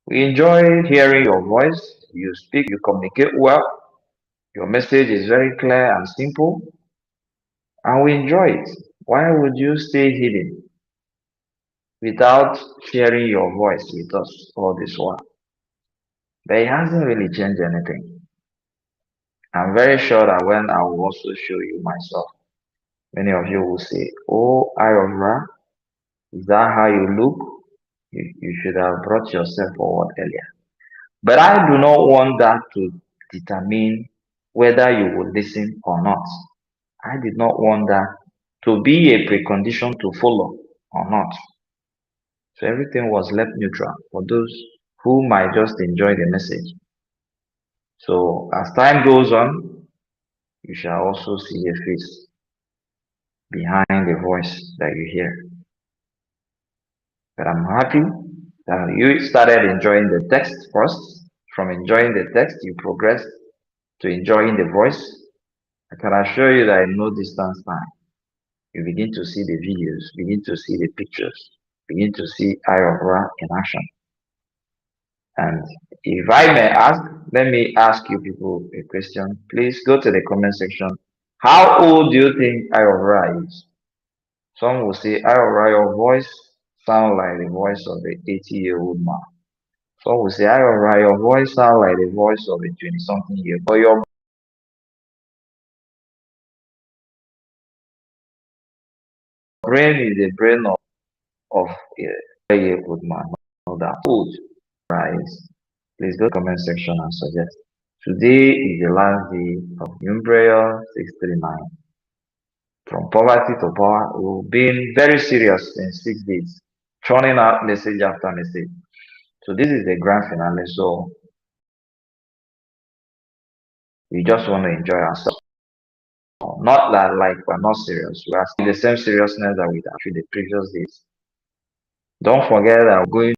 We enjoy hearing your voice. You speak, you communicate well. Your message is very clear and simple, and we enjoy it. Why would you stay hidden without sharing your voice with us all this while? But it hasn't really changed anything. I'm very sure that when I will also show you myself, many of you will say, oh, Ayomra, is that how you look? You should have brought yourself forward earlier. But I do not want that to determine whether you will listen or not. I did not want that to be a precondition to follow or not. So everything was left neutral for those who might just enjoy the message. So as time goes on, you shall also see a face behind the voice that you hear. But I'm happy that you started enjoying the text first. From enjoying the text, you progressed to enjoying the voice. I can assure you that in no distance time, you begin to see the videos, begin to see the pictures, begin to see Ayobra in action. And if I may ask, let me ask you people a question. Please go to the comment section. How old do you think Ayobra is? Some will say, Ayobra, your voice sounds like the voice of the 80-year-old man. Some will say, Ayobra, your voice sounds like the voice of a 20-something year. But your brain is the brain of a year old man. Not that old, right? Please go to the comment section and suggest. Today is the last day of NUMBREYO 639. From poverty to power, we've been very serious in 6 days, churning out message after message. So this is the grand finale. So we just want to enjoy ourselves. Not that like we're not serious. We are still the same seriousness that we had the previous days. Don't forget that we're going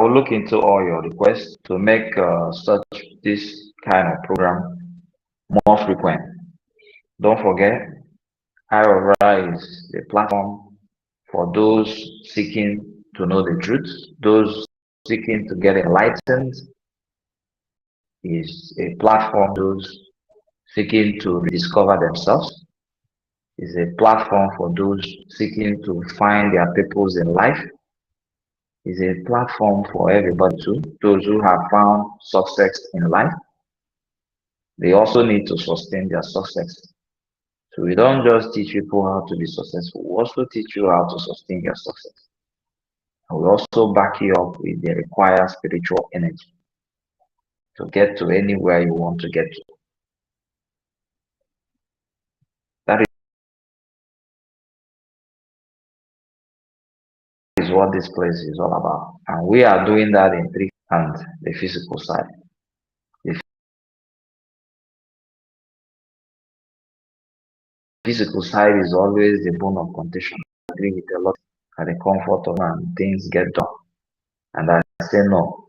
will look into all your requests to make such this kind of program more frequent. Don't forget, iAura is a platform for those seeking to know the truth, those seeking to get enlightened, is a platform for those seeking to rediscover themselves, is a platform for those seeking to find their purpose in life, is a platform for everybody too. Those who have found success in life, they also need to sustain their success. So we don't just teach people how to be successful, we also teach you how to sustain your success. And we also back you up with the required spiritual energy to get to anywhere you want to get to. That is what this place is all about. And we are doing that in three and the physical side. The physical side is always the bone of contention. I agree with a lot at the comfort of and things get done. And I say no,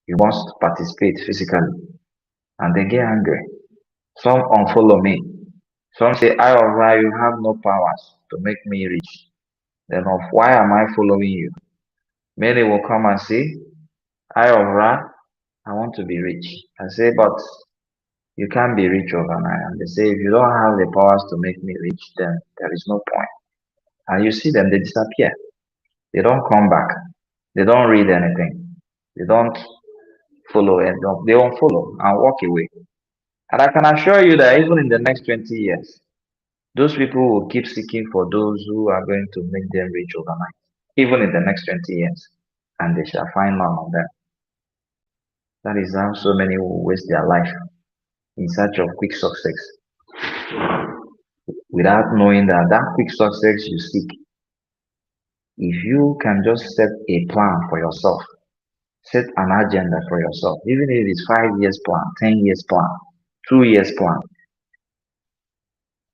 you must participate physically. And they get angry. Some unfollow me. Some say, I of why you have no powers to make me rich. Then of why am I following you? Many will come and say, I of Ra, I want to be rich. I say, but you can't be rich overnight. And they say, if you don't have the powers to make me rich, then there is no point. And you see them, they disappear. They don't come back. They don't read anything. They don't follow and they won't follow and walk away. And I can assure you that even in the next 20 years, those people will keep seeking for those who are going to make them rich overnight, even in the next 20 years, and they shall find none of them. That is how so many will waste their life in search of quick success without knowing that that quick success you seek, if you can just set a plan for yourself, set an agenda for yourself, even if it's 5 years plan, 10 years plan, 2 years plan,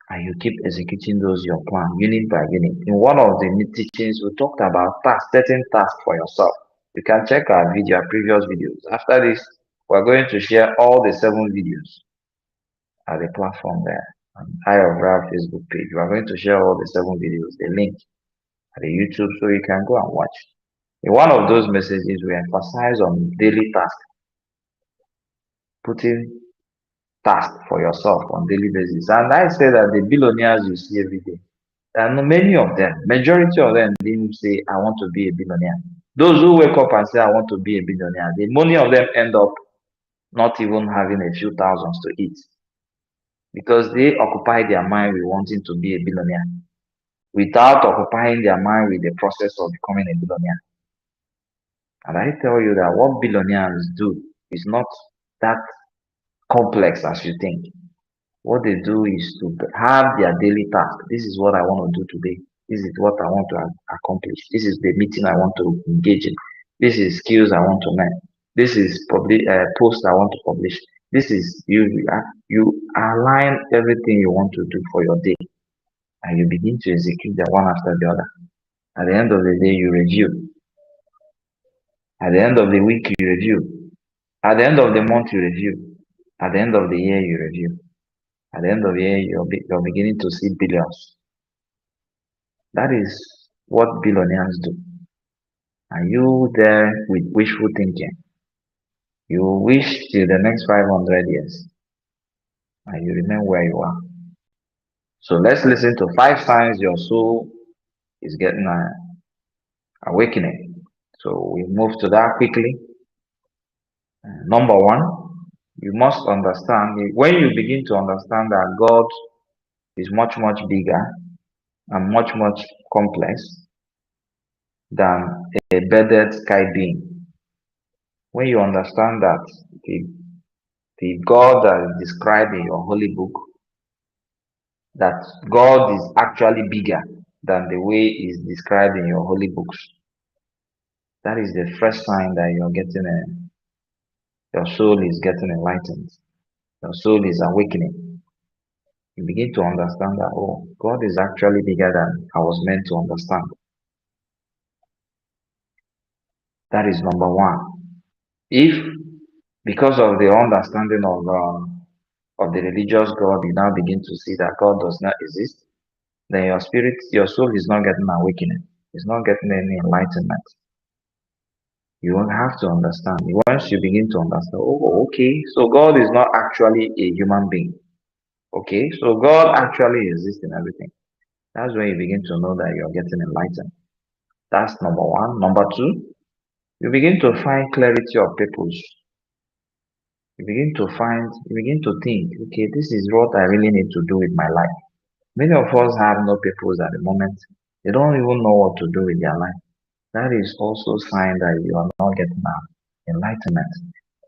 and you keep executing those your plan unit by unit. In one of the teachings, we talked about tasks, setting tasks for yourself. You can check our video, our previous videos. After this, we're going to share all the 7 videos at the platform there. On iOverall Facebook page. We are going to share all the 7 videos, the link at the YouTube so you can go and watch. In one of those messages, we emphasize on daily tasks, putting tasks for yourself on daily basis. And I say that the billionaires you see every day, and many of them, majority of them didn't say, I want to be a billionaire. Those who wake up and say, I want to be a billionaire, the many of them end up not even having a few thousands to eat because they occupy their mind with wanting to be a billionaire without occupying their mind with the process of becoming a billionaire. And I tell you that what billionaires do is not that complex as you think. What they do is to have their daily task. This is what I want to do today. This is what I want to accomplish. This is the meeting I want to engage in. This is skills I want to learn. This is probably a post I want to publish. This is you align everything you want to do for your day, and you begin to execute them one after the other. At the end of the day, you review. At the end of the week, you review. At the end of the month, you review. At the end of the year, you review. At the end of the year, you're beginning to see billions. That is what billionaires do. Are you there with wishful thinking? You wish till the next 500 years and you remain where you are. So let's listen to 5 signs your soul is getting an awakening. So we move to that quickly. Number one, you must understand when you begin to understand that God is much, much bigger and much, much complex than a bedded sky being. When you understand that the God that is described in your holy book, that God is actually bigger than the way is described in your holy books, that is the first sign that your soul is getting enlightened. Your soul is awakening. You begin to understand that, oh, God is actually bigger than I was meant to understand. That is number one. If because of the understanding of the religious God, you now begin to see that God does not exist, then your spirit, your soul is not getting awakening. It's not getting any enlightenment. You won't have to understand. Once you begin to understand, oh, okay, so God is not actually a human being. Okay, so God actually exists in everything. That's when you begin to know that you're getting enlightened. That's number one. Number two, you begin to find clarity of purpose. You begin to think, okay, this is what I really need to do with my life. Many of us have no purpose at the moment. They don't even know what to do with their life. That is also a sign that you are not getting enlightenment.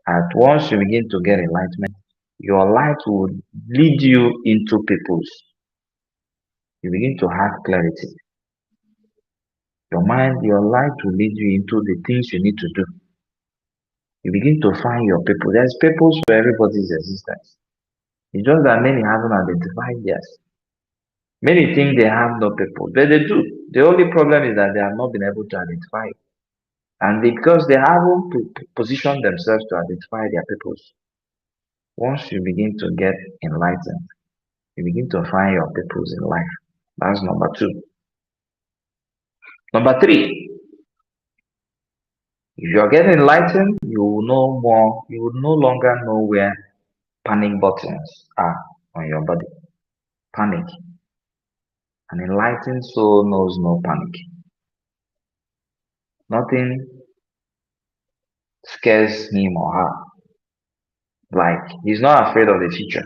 At once you begin to get enlightenment, your life will lead you into purpose. You begin to have clarity. Your mind, your life will lead you into the things you need to do. You begin to find your purpose. There's purpose for everybody's existence. It's just that many haven't identified theirs. Many think they have no purpose, but they do. The only problem is that they have not been able to identify it. And because they haven't positioned themselves to identify their purpose, once you begin to get enlightened, you begin to find your purpose in life. That's number two. Number three, if you're getting enlightened, you will know more, you will no longer know where panic buttons are on your body. Panic. An enlightened soul knows no panic. Nothing scares him or her. Like, he's not afraid of the future.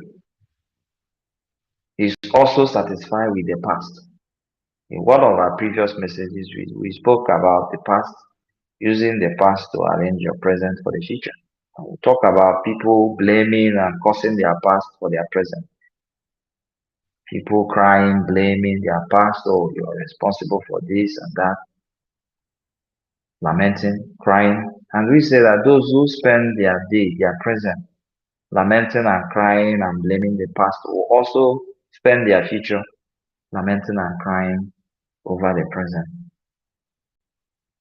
He's also satisfied with the past. In one of our previous messages, we spoke about the past, using the past to arrange your present for the future. And we talk about people blaming and cursing their past for their present. People crying, blaming their past, oh, you're responsible for this and that, lamenting, crying. And we say that those who spend their day, their present, lamenting and crying and blaming the past will also spend their future lamenting and crying over the present.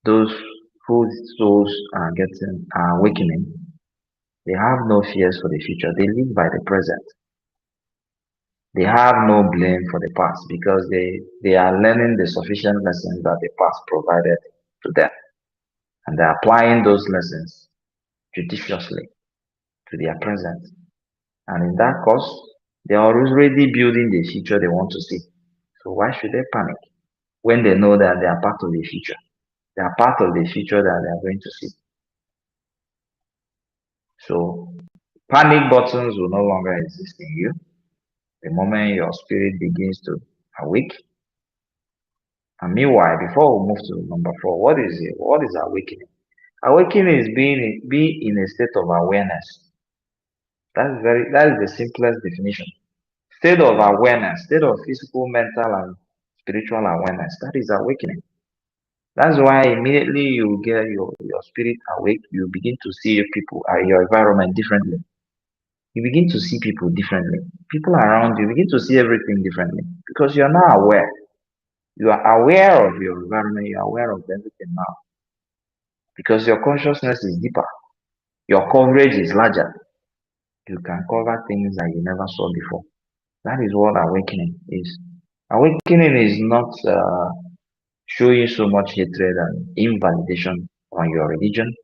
Those whose souls are awakening, they have no fears for the future. They live by the present. They have no blame for the past because they are learning the sufficient lessons that the past provided to them. And they're applying those lessons judiciously to their present. And in that course, they are already building the future they want to see. So why should they panic when they know that they are part of the future? They are part of the future that they are going to see. So panic buttons will no longer exist in you. The moment your spirit begins to awake. And meanwhile, before we move to number four, what is it? What is awakening? Awakening is being in a state of awareness. That is the simplest definition. State of awareness, state of physical, mental, and spiritual awareness. That is awakening. That's why immediately you get your spirit awake, you begin to see people, your environment differently. You begin to see people differently. People around you begin to see everything differently because you're now aware. You are aware of your environment, you're aware of everything now because your consciousness is deeper. Your coverage is larger. You can cover things that you never saw before. That is what awakening is. Awakening is not showing so much hatred and invalidation on your religion.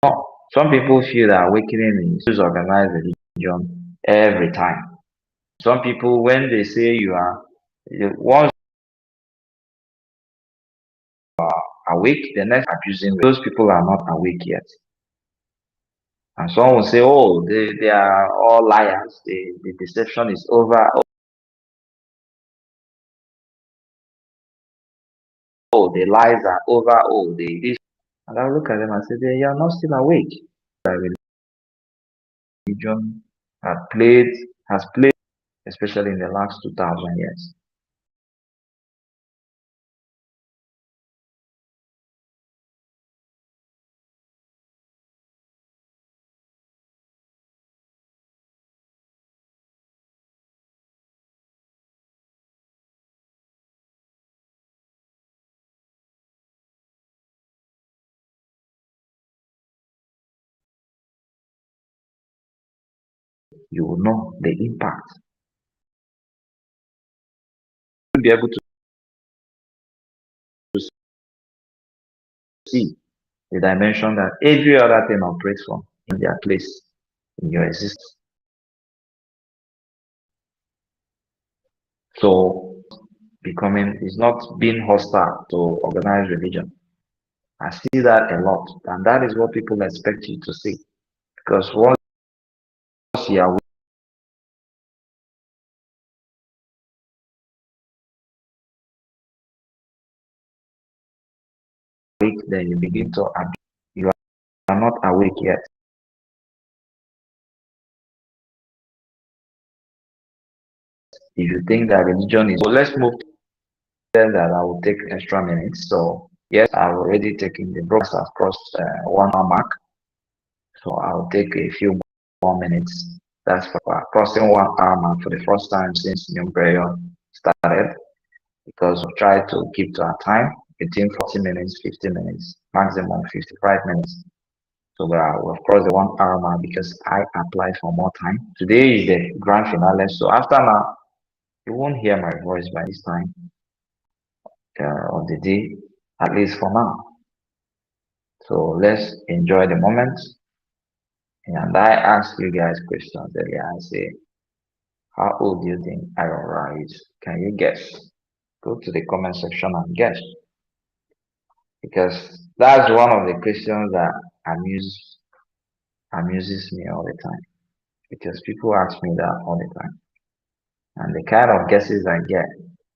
No. Some people feel that awakening is organized religion every time. Some people, when they say once awake, the next abusing, those people are not awake yet. And some will say, oh, they are all liars. The deception is over. Oh, the lies are over. Oh, they this. And I look at them and say, they are not still awake. The religion has played, especially in the last 2,000 years. you will know the impact. You'll be able to see the dimension that every other thing operates from in their place in your existence. So becoming is not being hostile to organized religion. I see that a lot, and that is what people expect you to see. Because once you are awake, then you begin to you are not awake yet. If you think that religion is, so let's move to that I will take extra minutes. So yes, I've already taken the broadcast has crossed 1 hour mark. So I'll take a few more minutes. That's for crossing 1 hour mark for the first time since NUMBREYO started, because we try to keep to our time between 40 minutes, 50 minutes, maximum 55 minutes. So we've crossed the 1 hour mark because I applied for more time. Today is the grand finale. So after now, you won't hear my voice by this time of the day, at least for now. So let's enjoy the moment. And I asked you guys questions earlier. I say, how old do you think Aurora is? Can you guess? Go to the comment section and guess. Because that's one of the questions that amuses me all the time. Because people ask me that all the time. And the kind of guesses I get,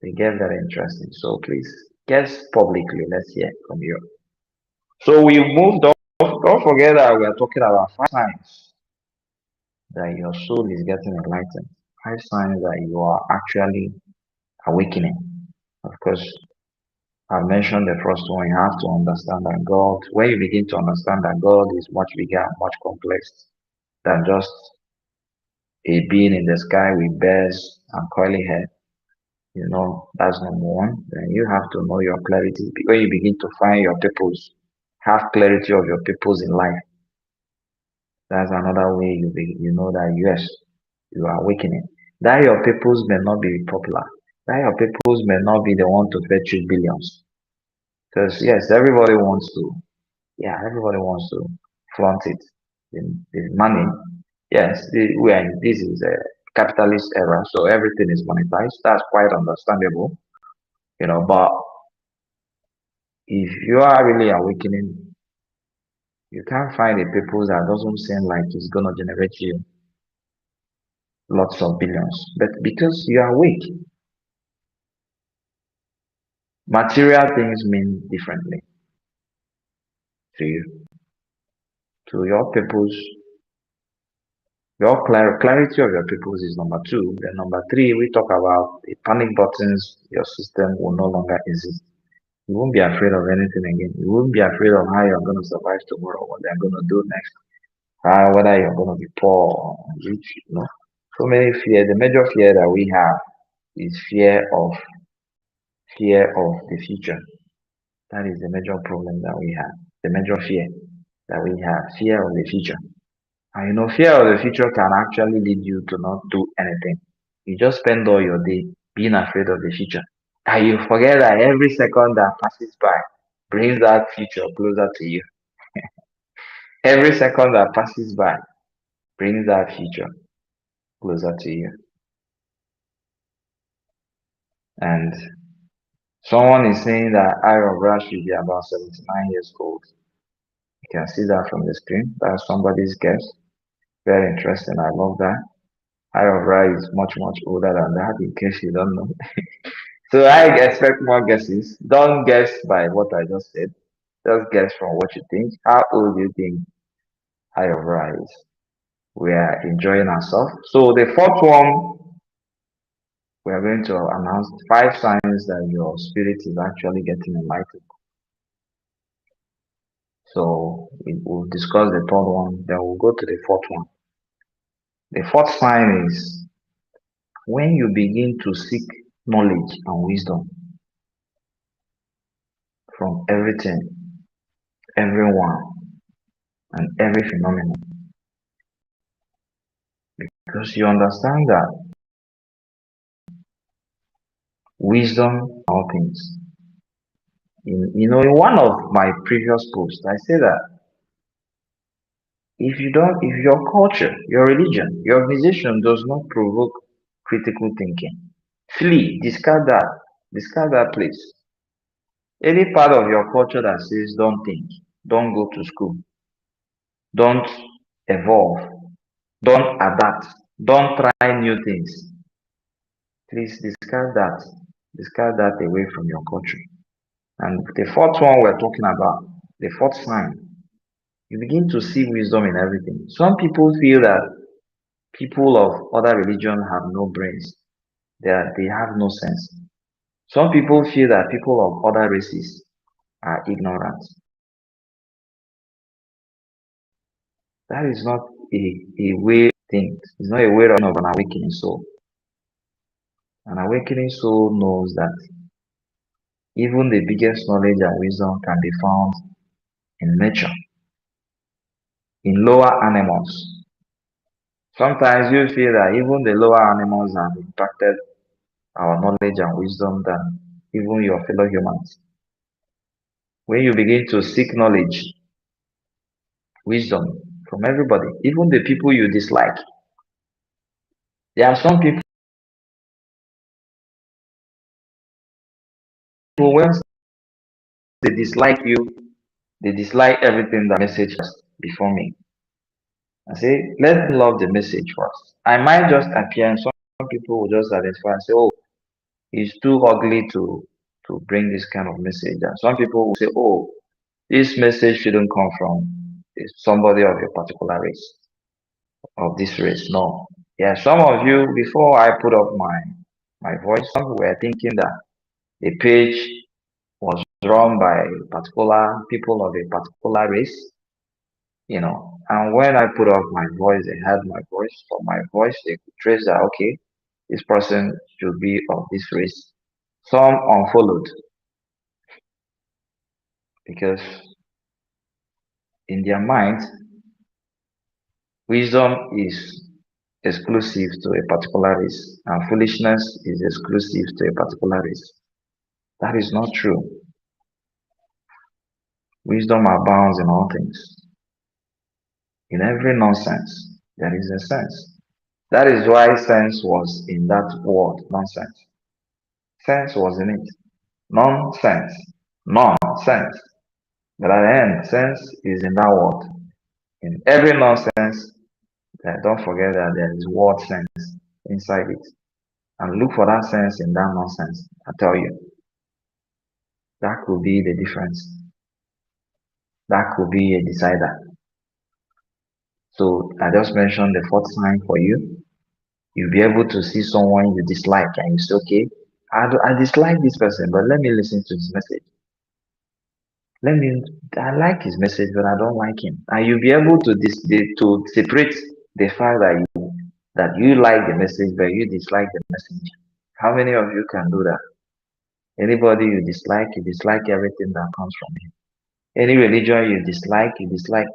they get very interesting. So please guess publicly. Let's hear from you. So we moved on. Don't forget that we are talking about 5 signs that your soul is getting enlightened. 5 signs that you are actually awakening. Of course, I mentioned the first one. You have to understand that God, when you begin to understand that God is much bigger, much complex than just a being in the sky with bears and curly hair. That's number one. Then you have to know your clarity. When you begin to find your purpose, have clarity of your purpose in life. That's another way you know that yes, you are awakening. That your purpose may not be popular. That your purpose may not be the one to fetch you billions. Because yes, everybody wants to flaunt it. The money, yes, this is a capitalist era, so everything is monetized. That's quite understandable, but if you are really awakening, you can't find a purpose that doesn't seem like it's gonna generate you lots of billions. But because you are awake, material things mean differently to you. To your purpose, your clarity of your purpose is number two. Then number three, we talk about the panic buttons. Your system will no longer exist. You won't be afraid of anything again. You won't be afraid of how you're going to survive tomorrow, what they're going to do next, whether you're going to be poor or rich. So many fear. The major fear that we have is fear of the future. That is the major problem that we have. The major fear that we have, fear of the future. And fear of the future can actually lead you to not do anything. You just spend all your day being afraid of the future. And you forget that every second that passes by brings that future closer to you. Every second that passes by brings that future closer to you. And someone is saying that Ira Rush should be about 79 years old. You can see that from the screen. That's somebody's guess. Very interesting. I love that. Ira Rush is much, much older than that, in case you don't know. So I expect more guesses. Don't guess by what I just said. Just guess from what you think. How old do you think Ira is? We are enjoying ourselves. So the fourth one, we are going to announce 5 signs that your spirit is actually getting enlightened. So we'll discuss the third one, then we'll go to the fourth one. The fourth sign is when you begin to seek knowledge and wisdom from everything, everyone, and every phenomenon. because you understand that wisdom all things. In one of my previous posts, I say that if your culture, your religion, your organization does not provoke critical thinking, flee, discard that place. Any part of your culture that says don't think, don't go to school, don't evolve, don't adapt, don't try new things, please discard that away from your culture. And the fourth one we're talking about, the fourth sign, you begin to see wisdom in everything. Some people feel that people of other religion have no brains, they have no sense. Some people feel that people of other races are ignorant. That is not a way of thinking. It's not a way of an awakening soul. An awakening soul knows that even the biggest knowledge and wisdom can be found in nature, in lower animals. Sometimes you feel that even the lower animals have impacted our knowledge and wisdom than even your fellow humans. When you begin to seek knowledge, wisdom from everybody, even the people you dislike, there are some people when they dislike you, they dislike everything that message has before me. I say, let me love the message first. I might just appear and some people will just identify and say, oh, it's too ugly to bring this kind of message. And some people will say, oh, this message shouldn't come from somebody of a particular race, of this race. No. Yeah, some of you, before I put up my voice, some were thinking that the page was run by particular people of a particular race. And when I put up my voice, they heard my voice. From my voice, they could trace that, okay, this person should be of this race. Some unfollowed because in their mind, wisdom is exclusive to a particular race, and foolishness is exclusive to a particular race. That is not true. Wisdom abounds in all things. In every nonsense, there is a sense. That is why sense was in that word, nonsense. Sense was in it. Nonsense. Nonsense. But at the end, sense is in that word. In every nonsense, don't forget that there is word sense inside it. And look for that sense in that nonsense. I tell you, that could be the difference. That could be a decider. So I just mentioned the fourth sign for you. You'll be able to see someone you dislike and you say, okay, I dislike this person, but let me listen to his message. I like his message, but I don't like him. And you'll be able to separate the fact that you like the message, but you dislike the message. How many of you can do that? Anybody you dislike everything that comes from him. Any religion you dislike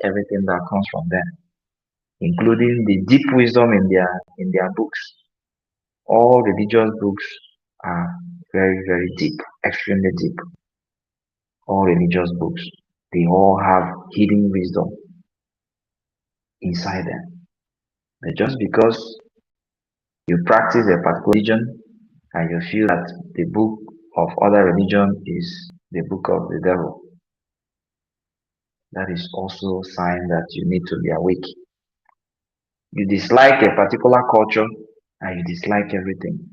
everything that comes from them, including the deep wisdom in their books. All religious books are very, very deep, extremely deep. All religious books, they all have hidden wisdom inside them. But just because you practice a particular religion and you feel that the book of other religion is the book of the devil, that is also a sign that you need to be awake. You dislike a particular culture and you dislike everything.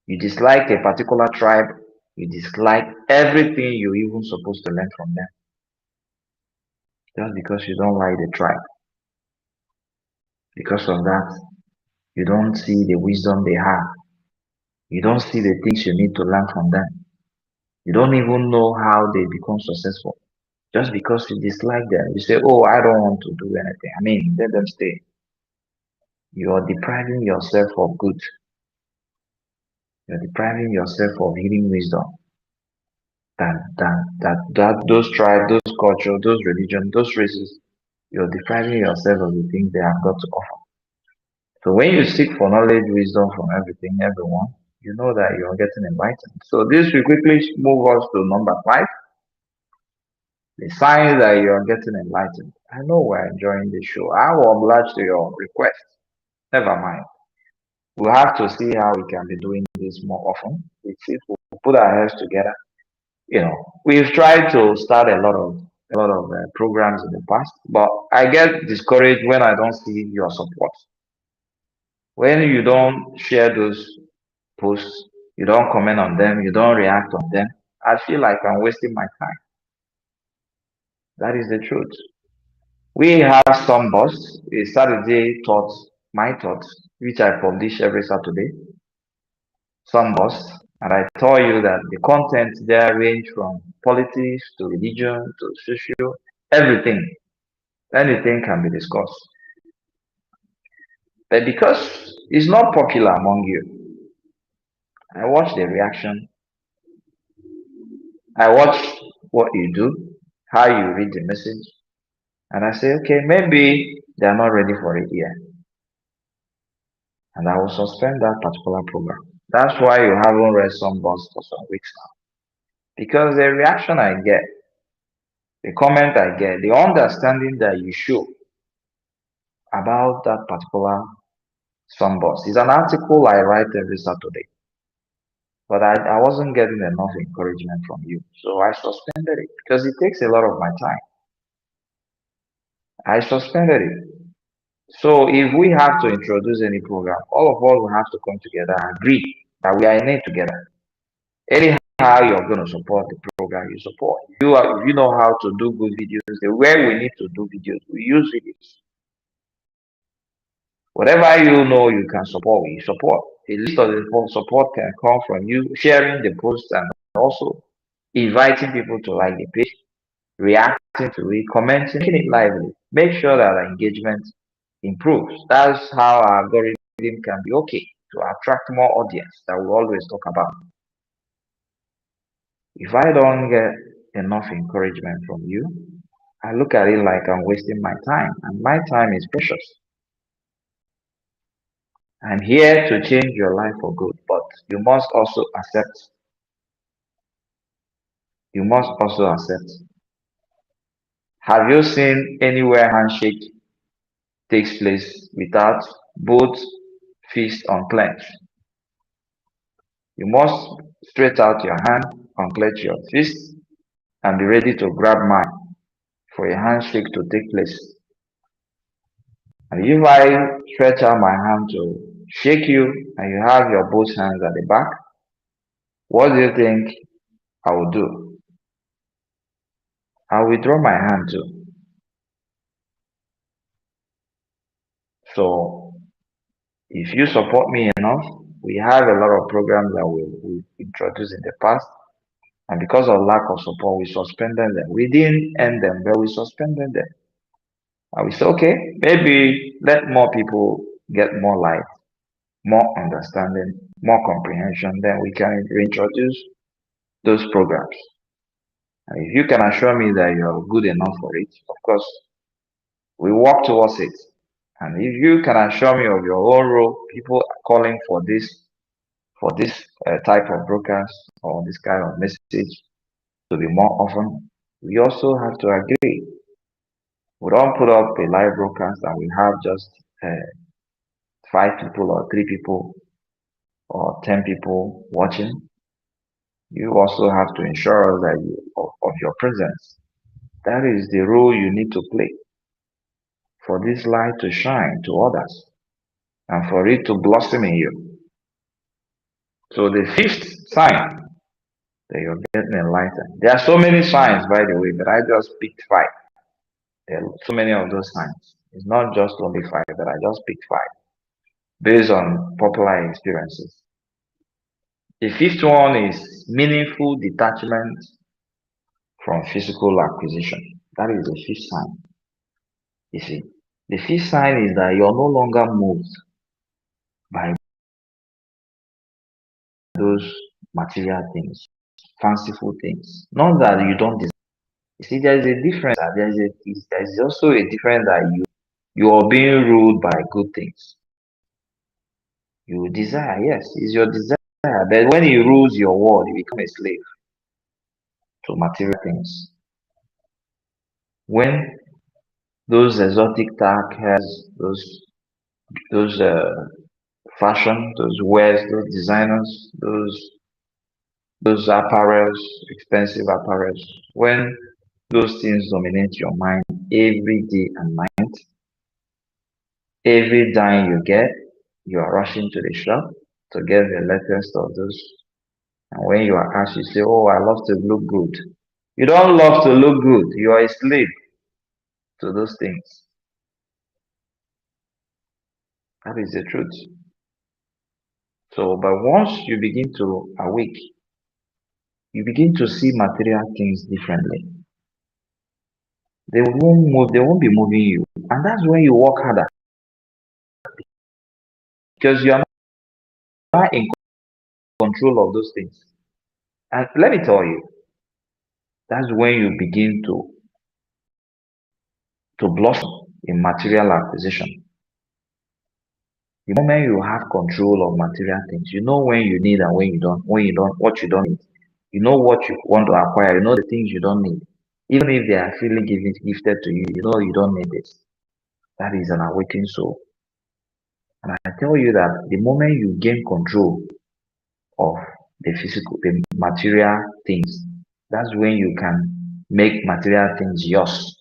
You dislike a particular tribe, you dislike everything you're even supposed to learn from them. Just because you don't like the tribe. Because of that, you don't see the wisdom they have. You don't see the things you need to learn from them. You don't even know how they become successful. Just because you dislike them, you say, oh, I don't want to do anything. I mean, let them stay. You are depriving yourself of good. You're depriving yourself of hidden wisdom. That those tribes, those cultures, those religions, those races, you're depriving yourself of the things they have got to offer. So when you seek for knowledge, wisdom from everything, everyone, you know that you're getting enlightened. So this will quickly move us to number 5, the signs that you are getting enlightened. I know we're enjoying the show. I will oblige to your request. Never mind. We'll have to see how we can be doing this more often. We'll put our heads together. We've tried to start a lot of programs in the past, but I get discouraged when I don't see your support. When you don't share those posts, you don't comment on them, you don't react on them, I feel like I'm wasting my time. That is the truth. We have some boss, a Saturday thoughts, my thoughts, which I publish every Saturday, some boss, and I tell you that the content there range from politics to religion to social, everything, anything can be discussed. But because it's not popular among you, I watch the reaction, I watch what you do, how you read the message, and I say, okay, maybe they are not ready for it yet. And I will suspend that particular program. That's why you haven't read some boss for some weeks now. Because the reaction I get, the comment I get, the understanding that you show about that particular some boss is an article I write every Saturday. But I wasn't getting enough encouragement from you. So I suspended it because it takes a lot of my time. I suspended it. So if we have to introduce any program, all of us will have to come together and agree that we are in it together. Anyhow, you're going to support the program you support. If you know how to do good videos, the way we need to do videos, we use videos. Whatever you know you can support, we support. A list of the support can come from you sharing the post and also inviting people to like the page, reacting to it, commenting, making it lively. Make sure that our engagement improves. That's how our algorithm can be okay to attract more audience that we always talk about. If I don't get enough encouragement from you, I look at it like I'm wasting my time, and my time is precious. I'm here to change your life for good, but you must also accept. You must also accept. Have you seen anywhere handshake takes place without both fists unclenched? You must stretch out your hand, unclench your fist, and be ready to grab mine for a handshake to take place. And if I stretch out my hand to shake you and you have your both hands at the back, what do you think I will do? I'll withdraw my hand too. So if you support me enough, we have a lot of programs that we introduced in the past. And because of lack of support, we suspended them. We didn't end them, but we suspended them. And we said, okay, maybe let more people get more light, more understanding, more comprehension. Then we can reintroduce those programs. And if you can assure me that you're good enough for it, of course, we work towards it. And if you can assure me of your own role, people are calling for this type of broadcast or this kind of message to be more often, we also have to agree. We don't put up a live broadcast and we have just 5 people or 3 people or 10 people watching. You also have to ensure that of your presence. That is the role you need to play for this light to shine to others and for it to blossom in you. So the fifth sign that you're getting enlightened. There are so many signs, by the way, but I just picked 5. There are so many of those signs. It's not just only 5, but I just picked 5 based on popular experiences. The fifth one is meaningful detachment from physical acquisition. That is the fifth sign. You see, the fifth sign is that you're no longer moved by those material things, fanciful things. Not that you don't desire. You see, there is a difference. There is also a difference that you are being ruled by good things. You desire, yes, it's your desire. But when he rules your world, you become a slave to material things. When those exotic tag has those fashion, those wares, those designers, those apparels, expensive apparels, when those things dominate your mind every day and night, every dime you get, you are rushing to the shop to get the latest of those. And when you are asked, you say, "Oh, I love to look good." You don't love to look good. You are a slave to those things. That is the truth. So, but once you begin to awake, you begin to see material things differently. They won't be moving you. And that's when you work harder because you are not in control of those things. And let me tell you, that's when you begin to blossom in material acquisition. The moment you have control of material things, you know when you need and when you don't, what you don't need. You know what you want to acquire, you know the things you don't need. Even if they are freely gifted to you, you know you don't need this. That is an awakened soul. And I tell you that the moment you gain control of the material things, that's when you can make material things yours.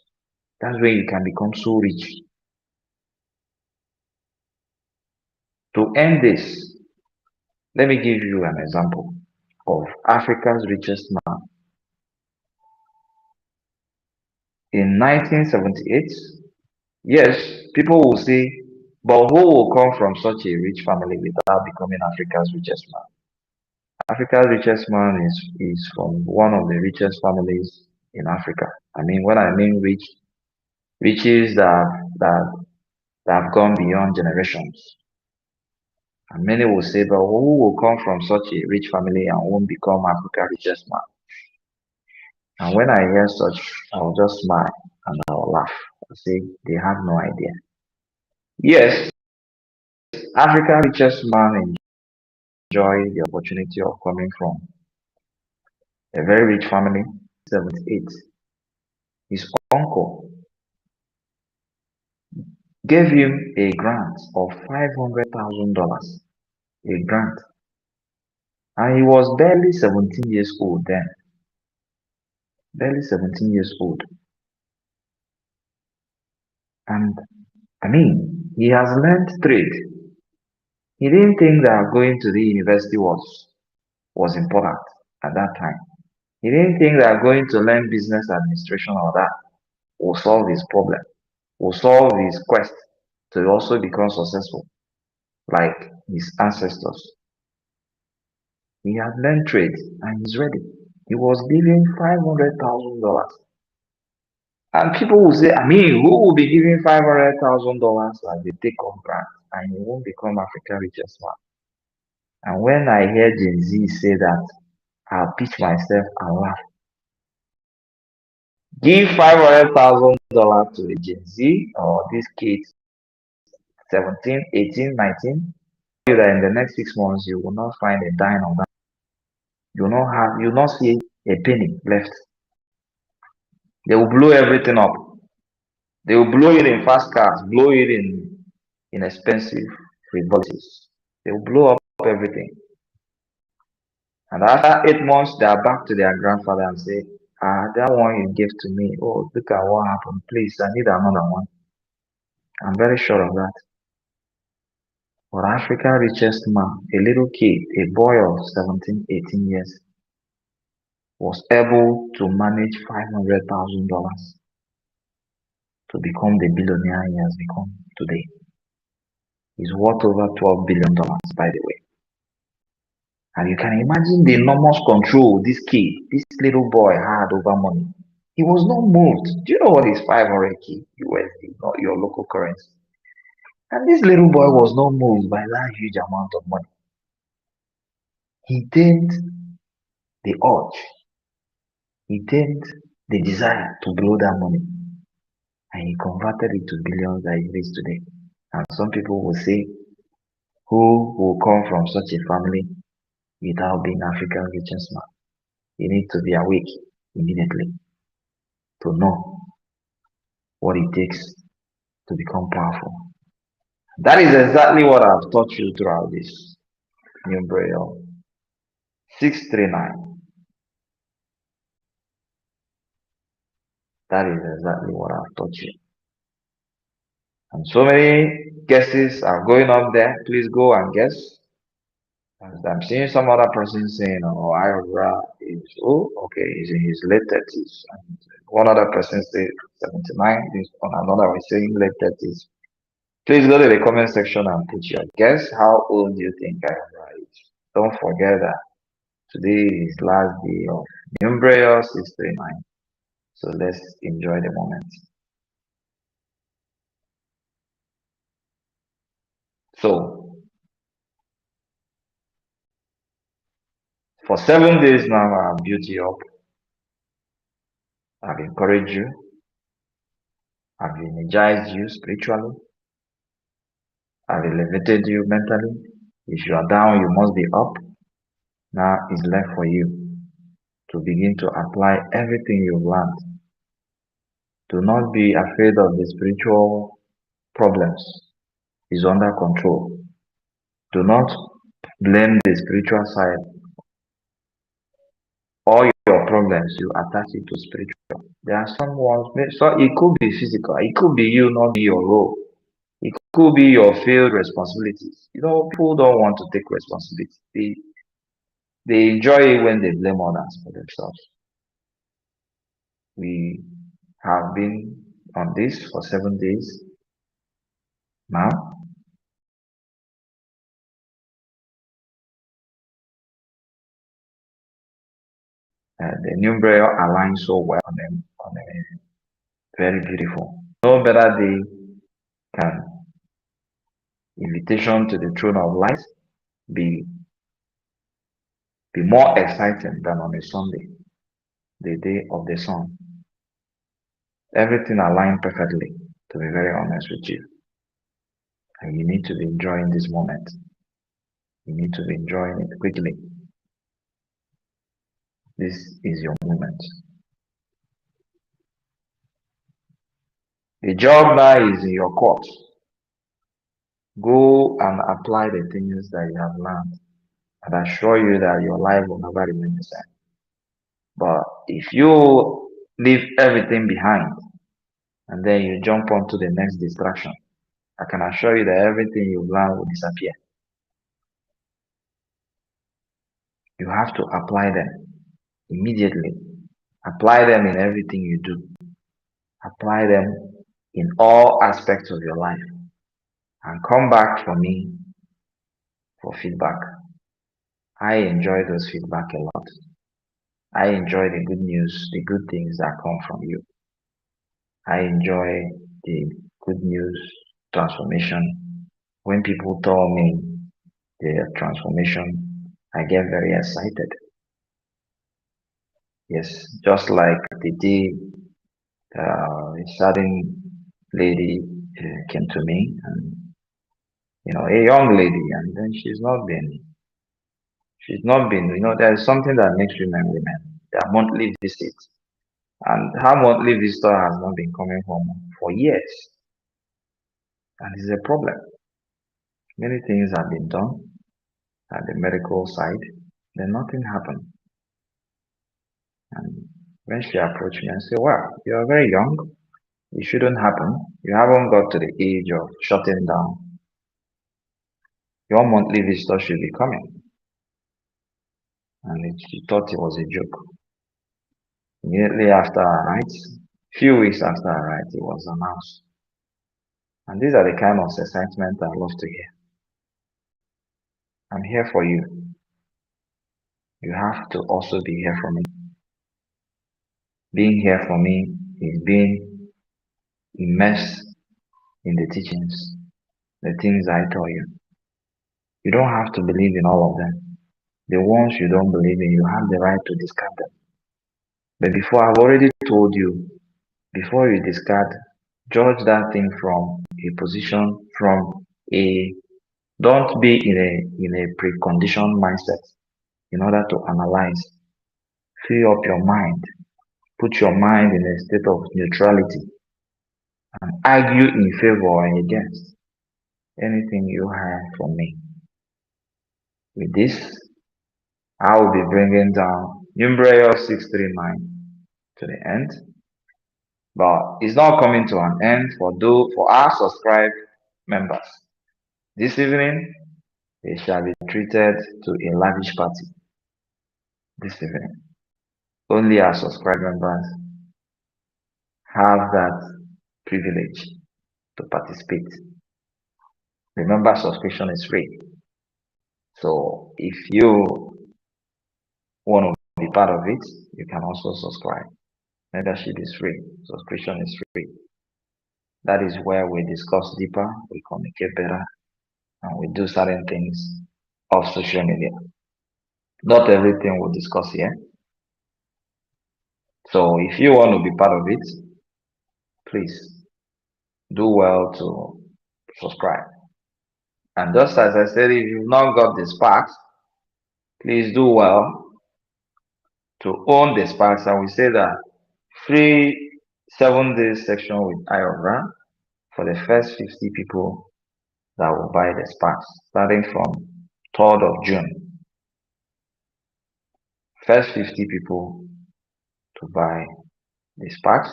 That's when you can become so rich. To end this, let me give you an example of Africa's richest man. In 1978, yes, people will say, but who will come from such a rich family without becoming Africa's richest man? Africa's richest man is from one of the richest families in Africa. I mean, when I mean rich, riches that have gone beyond generations. And many will say, but who will come from such a rich family and won't become Africa's richest man? And when I hear such, I'll just smile and I'll laugh. I'll say, they have no idea. Yes, Africa's richest man enjoy the opportunity of coming from a very rich family. 78. His uncle gave him a grant of $500,000. A grant. And he was barely 17 years old then. Barely 17 years old. And I mean, he has learned trade. He didn't think that going to the university was important at that time. He didn't think that going to learn business administration or that will solve his problem, will solve his quest to also become successful like his ancestors. He had learned trade and he's ready. He was given $500,000. And people will say, I mean, who will be giving $500,000 as they take off grant and he won't become Africa richest man? And when I hear Gen Z say that, I'll pitch myself and laugh. Give $500,000 to a Gen Z or these kids 17, 18, 19. You that in the next 6 months you will not find a dime on that. You will not see a penny left. They will blow everything up. They will blow it in fast cars, blow it in expensive frivolities. They will blow up everything. And after 8 months, they are back to their grandfather and say, that one you gave to me, oh, look at what happened. Please, I need another one. I'm very sure of that. But Africa's richest man, a little kid, a boy of 17, 18 years, was able to manage $500,000 to become the billionaire he has become today. He's worth over $12 billion, by the way. And you can imagine the enormous control this kid, this little boy had over money. He was not moved. Do you know what is 500K USD, not your local currency? And this little boy was not moved by that huge amount of money. He tamed the urge. He tamed the desire to blow that money. And he converted it to billions that he is today. And some people will say, Who will come from such a family without being African richest man? You need to be awake immediately to know what it takes to become powerful. That is exactly what I've taught you throughout this NUMBREYO 639. That is exactly what I've taught you. And so many guesses are going up there. Please go and guess. And I'm seeing some other person saying, oh, Ira is, oh, okay, he's in his late 30s. And one other person said 79. This one, another one saying late 30s. Please go to the comment section and put your guess. How old do you think Ira is? Don't forget that today is last day of NUMBREYO 639. So let's enjoy the moment. So for 7 days now, I've built you up. I've encouraged you. I've energized you spiritually. I've elevated you mentally. If you are down, you must be up. Now it's left for you to begin to apply everything you've learned. Do not be afraid of the spiritual problems. It's under control. Do not blame the spiritual side. All your problems, you attach it to spiritual. There are some ones, so it could be physical. It could be you not be your role. It could be your failed responsibilities. People don't want to take responsibility. They enjoy it when they blame others for themselves. We have been on this for 7 days now. The NUMBREYO aligns so well on a very beautiful. No better day can invitation to the throne of light be more exciting than on a Sunday, the day of the sun. Everything aligned perfectly, to be very honest with you. And you need to be enjoying this moment. You need to be enjoying it quickly. This is your moment. The job now is in your court. Go and apply the things that you have learned. And I assure you that your life will never remain the same. But if you leave everything behind and then you jump onto the next distraction, I can assure you that everything you've learned will disappear. You have to apply them immediately. Apply them in everything you do. Apply them in all aspects of your life. And come back for me for feedback. I enjoy those feedback a lot. I enjoy the good news, the good things that come from you. I enjoy the good news transformation. When people tell me their transformation, I get very excited. Yes, just like the day a certain lady came to me, and a young lady, and then she's not been, there's something that makes women, their monthly visits, and her monthly visitor has not been coming home for years, and it's a problem. Many things have been done at the medical side, then nothing happened. And when she approached me and said, "Well, you are very young. It shouldn't happen. You haven't got to the age of shutting down. Your monthly visitor should be coming." And she thought it was a joke. Immediately after our night, few weeks after our night, it was announced. And these are the kind of excitement I love to hear. I'm here for you. You have to also be here for me. Being here for me is being immersed in the teachings, the things I tell you. You don't have to believe in all of them. The ones you don't believe in, you have the right to discard them. But before, I've already told you, before you discard, judge that thing from a position, from a Don't be in a preconditioned mindset in order to analyze. Free up your mind. Put your mind in a state of neutrality and argue in favor or against anything you have from me. With this, I will be bringing down NUMBREYO 639 to the end, but it's not coming to an end for our subscribed members. This evening, they shall be treated to a lavish party. This evening, only our subscribed members have that privilege to participate. Remember, subscription is free. So if you want to be part of it, you can also subscribe. Membership is free. Subscription is free. That is where we discuss deeper, we communicate better, and we do certain things off social media. Not everything we'll discuss here. So if you want to be part of it, please do well to subscribe. And just as I said, if you've not got the sparks, please do well to own the sparks. And we say that free 7 days section with Iora for the first 50 people that will buy the sparks starting from 3rd of June. First 50 people to buy the sparks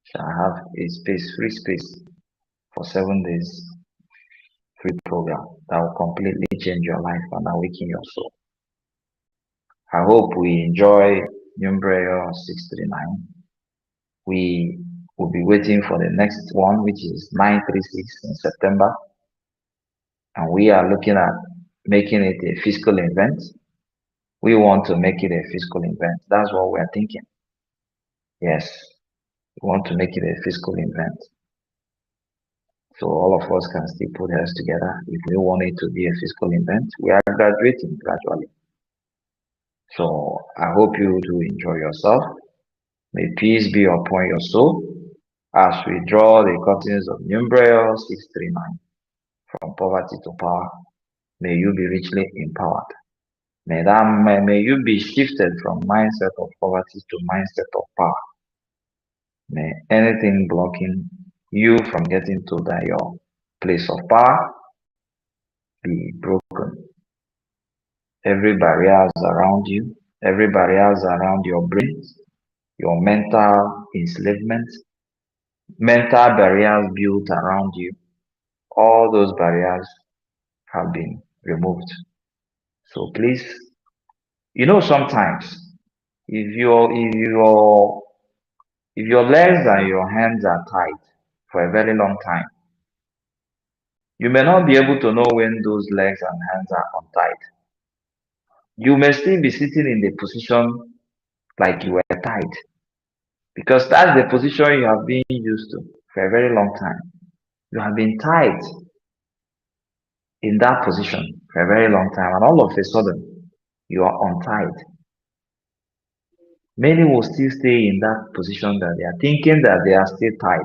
shall have a free space for 7 days free program that will completely change your life and awaken your soul. I hope we enjoy NUMBREYO 639. We will be waiting for the next one, which is 936 in September. And we are looking at making it a physical event. We want to make it a physical event. That's what we're thinking. Yes, we want to make it a physical event. So all of us can still put heads together. If we want it to be a physical event, we are graduating gradually. So I hope you do enjoy yourself. May peace be upon your soul as we draw the curtains of NUMBREYO 639 from poverty to power. May you be richly empowered. May you be shifted from mindset of poverty to mindset of power. May anything blocking you from getting to your place of power be broken. Every barriers around you, every barriers around your brain, your mental enslavement, mental barriers built around you, all those barriers have been removed. So please, sometimes if your legs and your hands are tied for a very long time, you may not be able to know when those legs and hands are untied. You may still be sitting in the position like you were tied because that's the position you have been used to for a very long time. You have been tied in that position for a very long time, and all of a sudden, you are untied. Many will still stay in that position that they are thinking that they are still tied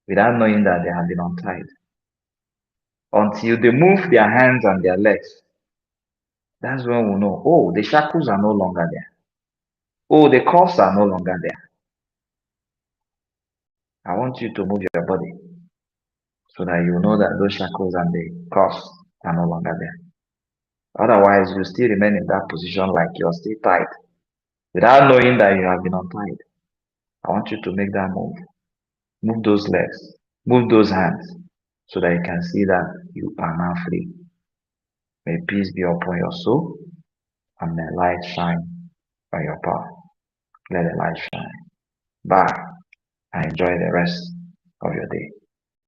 without knowing that they have been untied. Until they move their hands and their legs, that's when we know, oh, the shackles are no longer there. Oh, the cuffs are no longer there. I want you to move your body so that you know that those shackles and the cuffs are no longer there. Otherwise, you still remain in that position like you're still tied without knowing that you have been untied. I want you to make that move. Move those legs, move those hands so that you can see that you are now free. May peace be upon your soul and may light shine by your path. Let the light shine. Bye and enjoy the rest of your day.